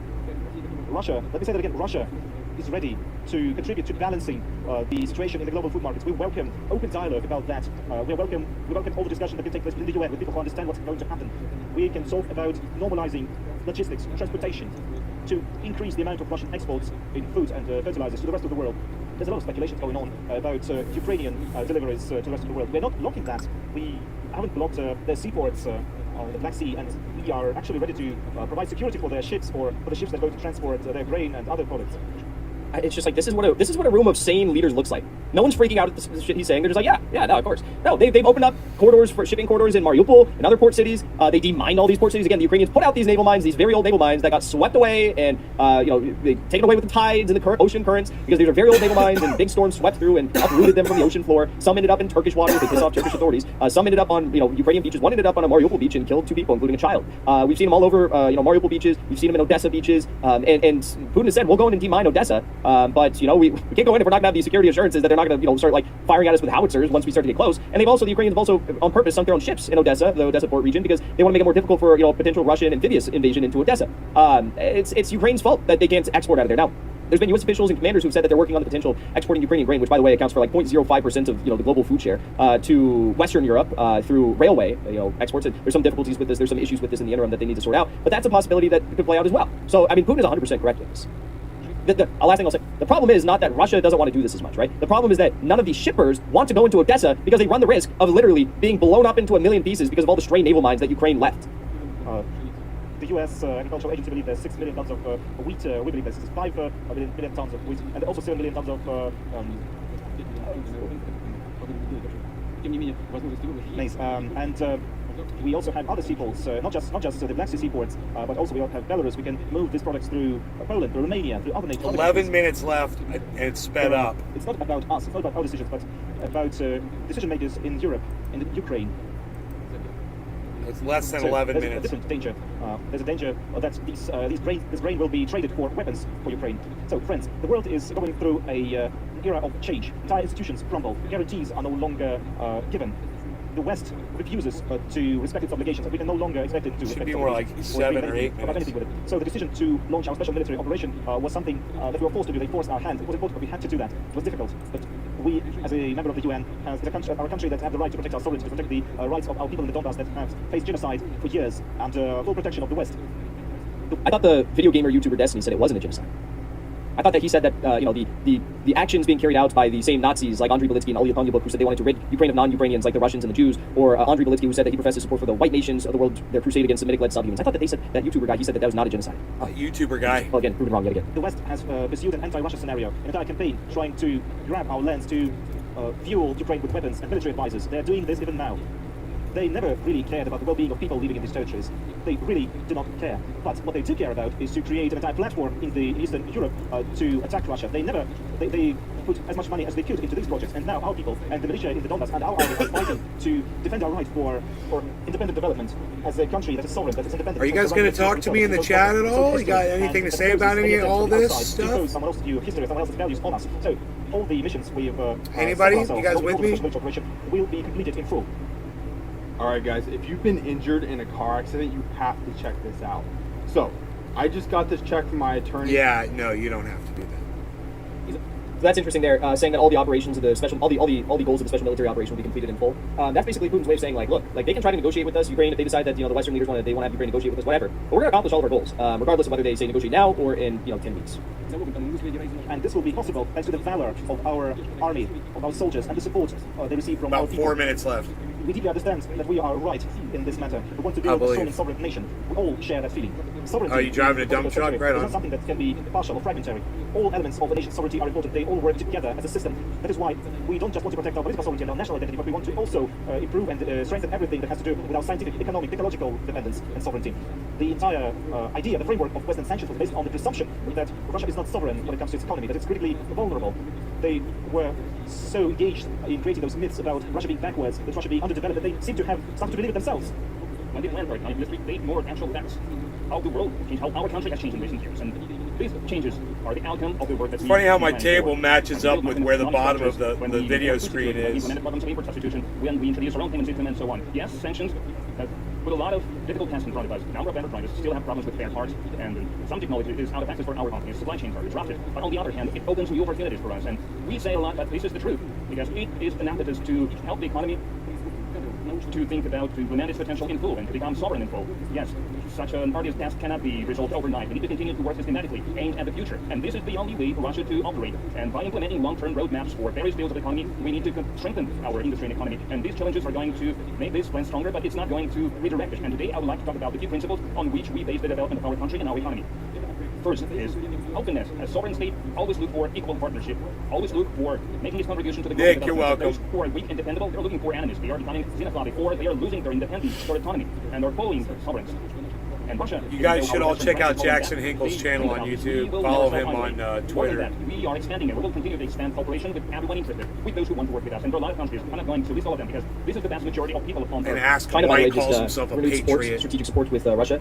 Russia, let me say that again, Russia is ready to contribute to balancing the situation in the global food markets. We welcome open dialogue about that. We welcome all the discussion that can take place in the UN with people who understand what's going to happen. We can talk about normalizing logistics, transportation, to increase the amount of Russian exports in food and fertilizers to the rest of the world. There's a lot of speculation going on about Ukrainian deliveries to the rest of the world. We're not blocking that. We haven't blocked their seaports on the Black Sea, and we are actually ready to provide security for their ships or for the ships that are going to transport their grain and other products. it's just like this is what a room of sane leaders looks like. No one's freaking out at the shit he's saying. They're just like, yeah, no, of course. No, they've opened up corridors for shipping corridors in Mariupol and other port cities. They demined all these port cities. Again, the Ukrainians put out these naval mines, these very old naval mines that got swept away and they taken away with the tides and the ocean currents because these are very old naval mines and big storms swept through and uprooted them from the ocean floor. Some ended up in Turkish waters to piss off Turkish authorities. Some ended up on Ukrainian beaches. One ended up on a Mariupol beach and killed 2 people, including a child. We've seen them all over Mariupol beaches. We've seen them in Odessa beaches. And Putin has said we'll go in and demine Odessa, but we can't go in if we're not gonna have these security assurances that they're not gonna start like firing at us with howitzers once we start to get close. And the Ukrainians have also on purpose sunk their own ships in Odessa, the Odessa port region, because they want to make it more difficult for potential Russian amphibious invasion into Odessa. It's Ukraine's fault that they can't export out of there now. There's been U.S. officials and commanders who've said that they're working on the potential of exporting Ukrainian grain, which, by the way, accounts for like 0.05% of the global food share, to Western Europe through railway exports. And there's some difficulties with this. There's some issues with this in the interim that they need to sort out. But that's a possibility that could play out as well. So, I mean, Putin is 100% correct in this. The last thing I'll say, the problem is not that Russia doesn't want to do this as much, right? The problem is that none of these shippers want to go into Odessa because they run the risk of literally being blown up into 1 million pieces because of all the stray naval mines that Ukraine left. The U.S. Agricultural Agency believes there's 6 million tons of wheat. We believe there's 5 million tons of wheat, and also 7 million tons of maize. And we also have other seaports, not just the Black Sea seaports, but also we have Belarus. We can move these products through Poland, through Romania, through other nations. 11 minutes left, and it's sped up. It's not about us. It's not about our decisions, but about decision makers in Europe, in Ukraine. It's less than 11 minutes. There's a different danger. There's a danger that this grain will be traded for weapons for Ukraine. So, friends, the world is going through an era of change. Entire institutions crumble. Guarantees are no longer given. The West refuses to respect its obligations, and we can no longer expect it to respect its obligations. Should be more like 7 or 8 minutes. About anything with it. So the decision to launch our special military operation was something that we were forced to do. They forced our hand. It was important, but we had to do that. It was difficult, but we, as a member of the UN, as our country that have the right to protect our sovereignty, to protect the rights of our people in the Donbass that have faced genocide for years, and full protection of the West. I thought the video gamer YouTuber Destiny said it wasn't a genocide. I thought that he said that the actions being carried out by the same Nazis like Andrei Belitsky and Ilya Ponyabuk, who said they wanted to rid Ukraine of non-Ukrainians like the Russians and the Jews, or Andrei Belitsky, who said that he professes support for the white nations of the world, their crusade against Semitic-led subhumans. I thought that they said, that YouTuber guy, he said that was not a genocide. YouTuber guy. Well, again, proven wrong yet again. The West has pursued an anti-Russia scenario, an entire campaign trying to grab our lands, to fuel Ukraine with weapons and military advisors. They're doing this even now. They never really cared about the well-being of people living in these territories. They really do not care. But what they do care about is to create an entire platform in Eastern Europe to attack Russia. They put as much money as they could into these projects, and now our people and the militia in the Donbass and our army are fighting to defend our right for independent development as a country that is sovereign, that is independent. Are you guys going to talk to me in the chat at all? You got anything to say about any of all this stuff? Someone else's view of history, someone else's values on us. So all the missions we've anybody? You guys with me? Will be completed in full. Alright guys, if you've been injured in a car accident, you have to check this out. So, I just got this check from my attorney. Yeah, no, you don't have to do that. So that's interesting there, saying that all the operations of the special, all the goals of the special military operation will be completed in full. That's basically Putin's way of saying, like, look, like they can try to negotiate with us, Ukraine, if they decide that the Western leaders want to have Ukraine negotiate with us, whatever. But we're going to accomplish all of our goals, regardless of whether they say negotiate now or in 10 weeks. And this will be possible thanks to the valor of our army, of our soldiers, and the support they receive from our people. About 4 minutes left. We deeply understand that we are right in this matter. We want to build a strong and sovereign nation. We all share that feeling. Sovereignty. Are you driving a dump truck? Right on. It's not something that can be partial or fragmentary. All elements of a nation's sovereignty are important. They all work together as a system. That is why we don't just want to protect our political sovereignty and our national identity, but we want to also improve and strengthen everything that has to do with our scientific, economic, technological independence and sovereignty. The entire idea, the framework of Western sanctions was based on the presumption that Russia is not sovereign when it comes to its economy, that it's critically vulnerable. They were so engaged in creating those myths about Russia being backwards, that Russia being underdeveloped, that they seem to have started to believe it themselves. When they plan for economic ministry, they ignore actual facts. How the world changed, how our country has changed in recent years. And these changes are the outcome of the work that it's funny how my table matches up with where the bottom of the video screen is. Problems of import substitution, when we introduce our own payment system and so on. Yes, sanctions have put a lot of difficult tasks in front of us. A number of enterprises still have problems with spare parts, and some technology is out of access for our companies. Supply chains are disrupted. But on the other hand, it opens new opportunities for us. And we say a lot that this is the truth, because it is an impetus to help the economy to think about, to implement its potential in full and to become sovereign in full. Yes, such an arduous task cannot be resolved overnight. We need to continue to work systematically, aimed at the future. And this is the only way for Russia to operate. And by implementing long-term roadmaps for various fields of the economy, we need to strengthen our industry and economy. And these challenges are going to make this plan stronger, but it's not going to redirect it. And today I would like to talk about the key principles on which we base the development of our country and our economy. First is openness. As sovereign state, always look for equal partnership. Always look for making its contribution to the global Nick, you're welcome. Those who are weak and dependable, they're looking for enemies. They are becoming xenophobic, or they are losing their independence, their autonomy, and are following sovereigns. And Russia, you guys should all check out Jackson Hinkle's channel on YouTube. Follow him on Twitter. We are expanding and we will continue to expand cooperation with everyone interested, with those who want to work with us. And there are a lot of countries. I'm not going to list all of them because this is the vast majority of people on Earth. And ask him why he calls himself a patriot. Strategic support with Russia.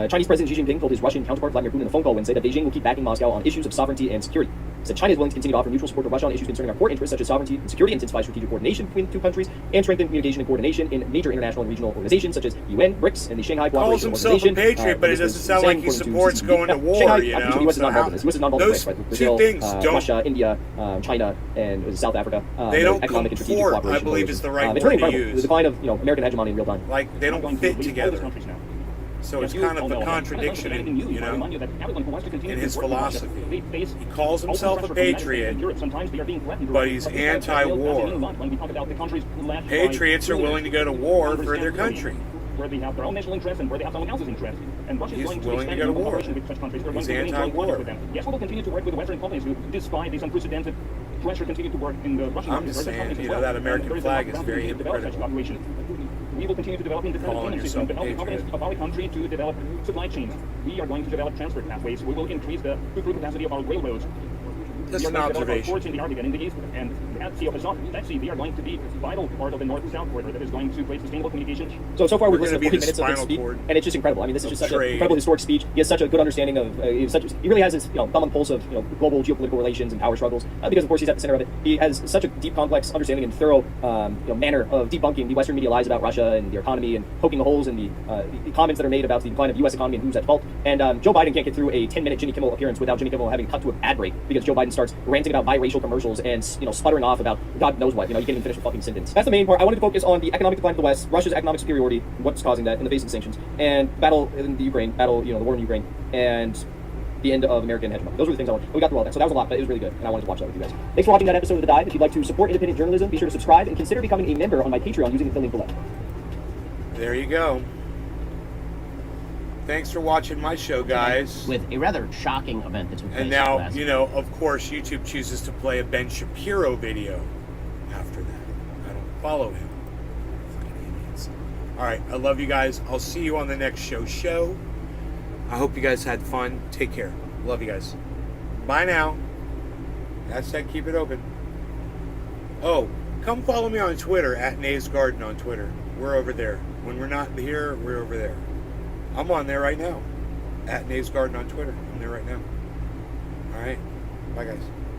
Chinese President Xi Jinping told his Russian counterpart Vladimir Putin in a phone call Wednesday that Beijing will keep backing Moscow on issues of sovereignty and security. He said China is willing to continue to offer neutral support to Russia on issues concerning our core interests such as sovereignty and security, intensify strategic coordination between the two countries, and strengthen communication and coordination in major international and regional organizations such as UN, BRICS, and the Shanghai Cooperation Organization. Calls himself a patriot, but it doesn't sound like he supports going to war, Shanghai, you know? The US is non-violent. The US is non-violent, Those right? Brazil, two things don't... Russia, India, China, and South Africa. They don't economic and strategic comport, cooperation. I believe is the right it's word really to incredible. use. The decline of American hegemony in real time. Like, they don't fit together. So it's kind of a contradiction in, you know, in his philosophy. He calls himself a patriot, but he's anti-war. Patriots are willing to go to war for their country. Where they have their own national interests and where they have someone else's interests. And Russia is going to willing to expand go to war. with such countries. They're He's going to anti-war. with them. Yes, we will continue to work with the Western companies who, despite this unprecedented pressure, continue to work in the Russian I'm just saying, you know, that American flag is very hypocritical. We will continue to develop independent Calling payment systems, yourself a develop companies patriot. of our country to develop supply chains. We are going to develop transport pathways. We will increase the throughput capacity of our railroads. Just we an are going to develop our observation. ports in the Arctic and in the East, and that sea of the South, that sea, they are going to be a vital part of the North-South corridor that is going to create sustainable communication. So far We're we've listened to gonna be 40 the minutes of his spinal speech, cord and it's just incredible. I mean, this is just such an trade. incredible historic speech. He has such a good understanding of, he really has his, thumb on the pulse of, global geopolitical relations and power struggles, because of course he's at the center of it. He has such a deep, complex understanding and thorough, manner of debunking the Western media lies about Russia and the economy and poking holes in the comments that are made about the decline of the U.S. economy and who's at fault. And Joe Biden can't get through a 10-minute Jimmy Kimmel appearance without Jimmy Kimmel having cut to a ad break because Joe Biden starts ranting about biracial commercials and, sputtering off about God knows what. You can't even finish a fucking sentence. That's the main part. I wanted to focus on the economic decline of the West, Russia's economic superiority, what's causing that in the face of the sanctions, and battle in the Ukraine, the war in Ukraine, and the end of American hegemony. Those were the things I wanted. We got through all that, so that was a lot, but it was really good, and I wanted to watch that with you guys. Thanks for watching that episode of The Dive. If you'd like to support independent journalism, be sure to subscribe and consider becoming a member on my Patreon using the link below. There you go. Thanks for watching my show, guys. With a rather shocking event that's been And now, of course, YouTube chooses to play a Ben Shapiro video after that. I don't follow him. Fucking idiots. All right, I love you guys. I'll see you on the next show. I hope you guys had fun. Take care. Love you guys. Bye now. Hashtag keep it open. Oh, come follow me on Twitter, at Nays Garden on Twitter. We're over there. When we're not here, we're over there. I'm on there right now. At Nays Garden on Twitter. I'm there right now. All right. Bye, guys.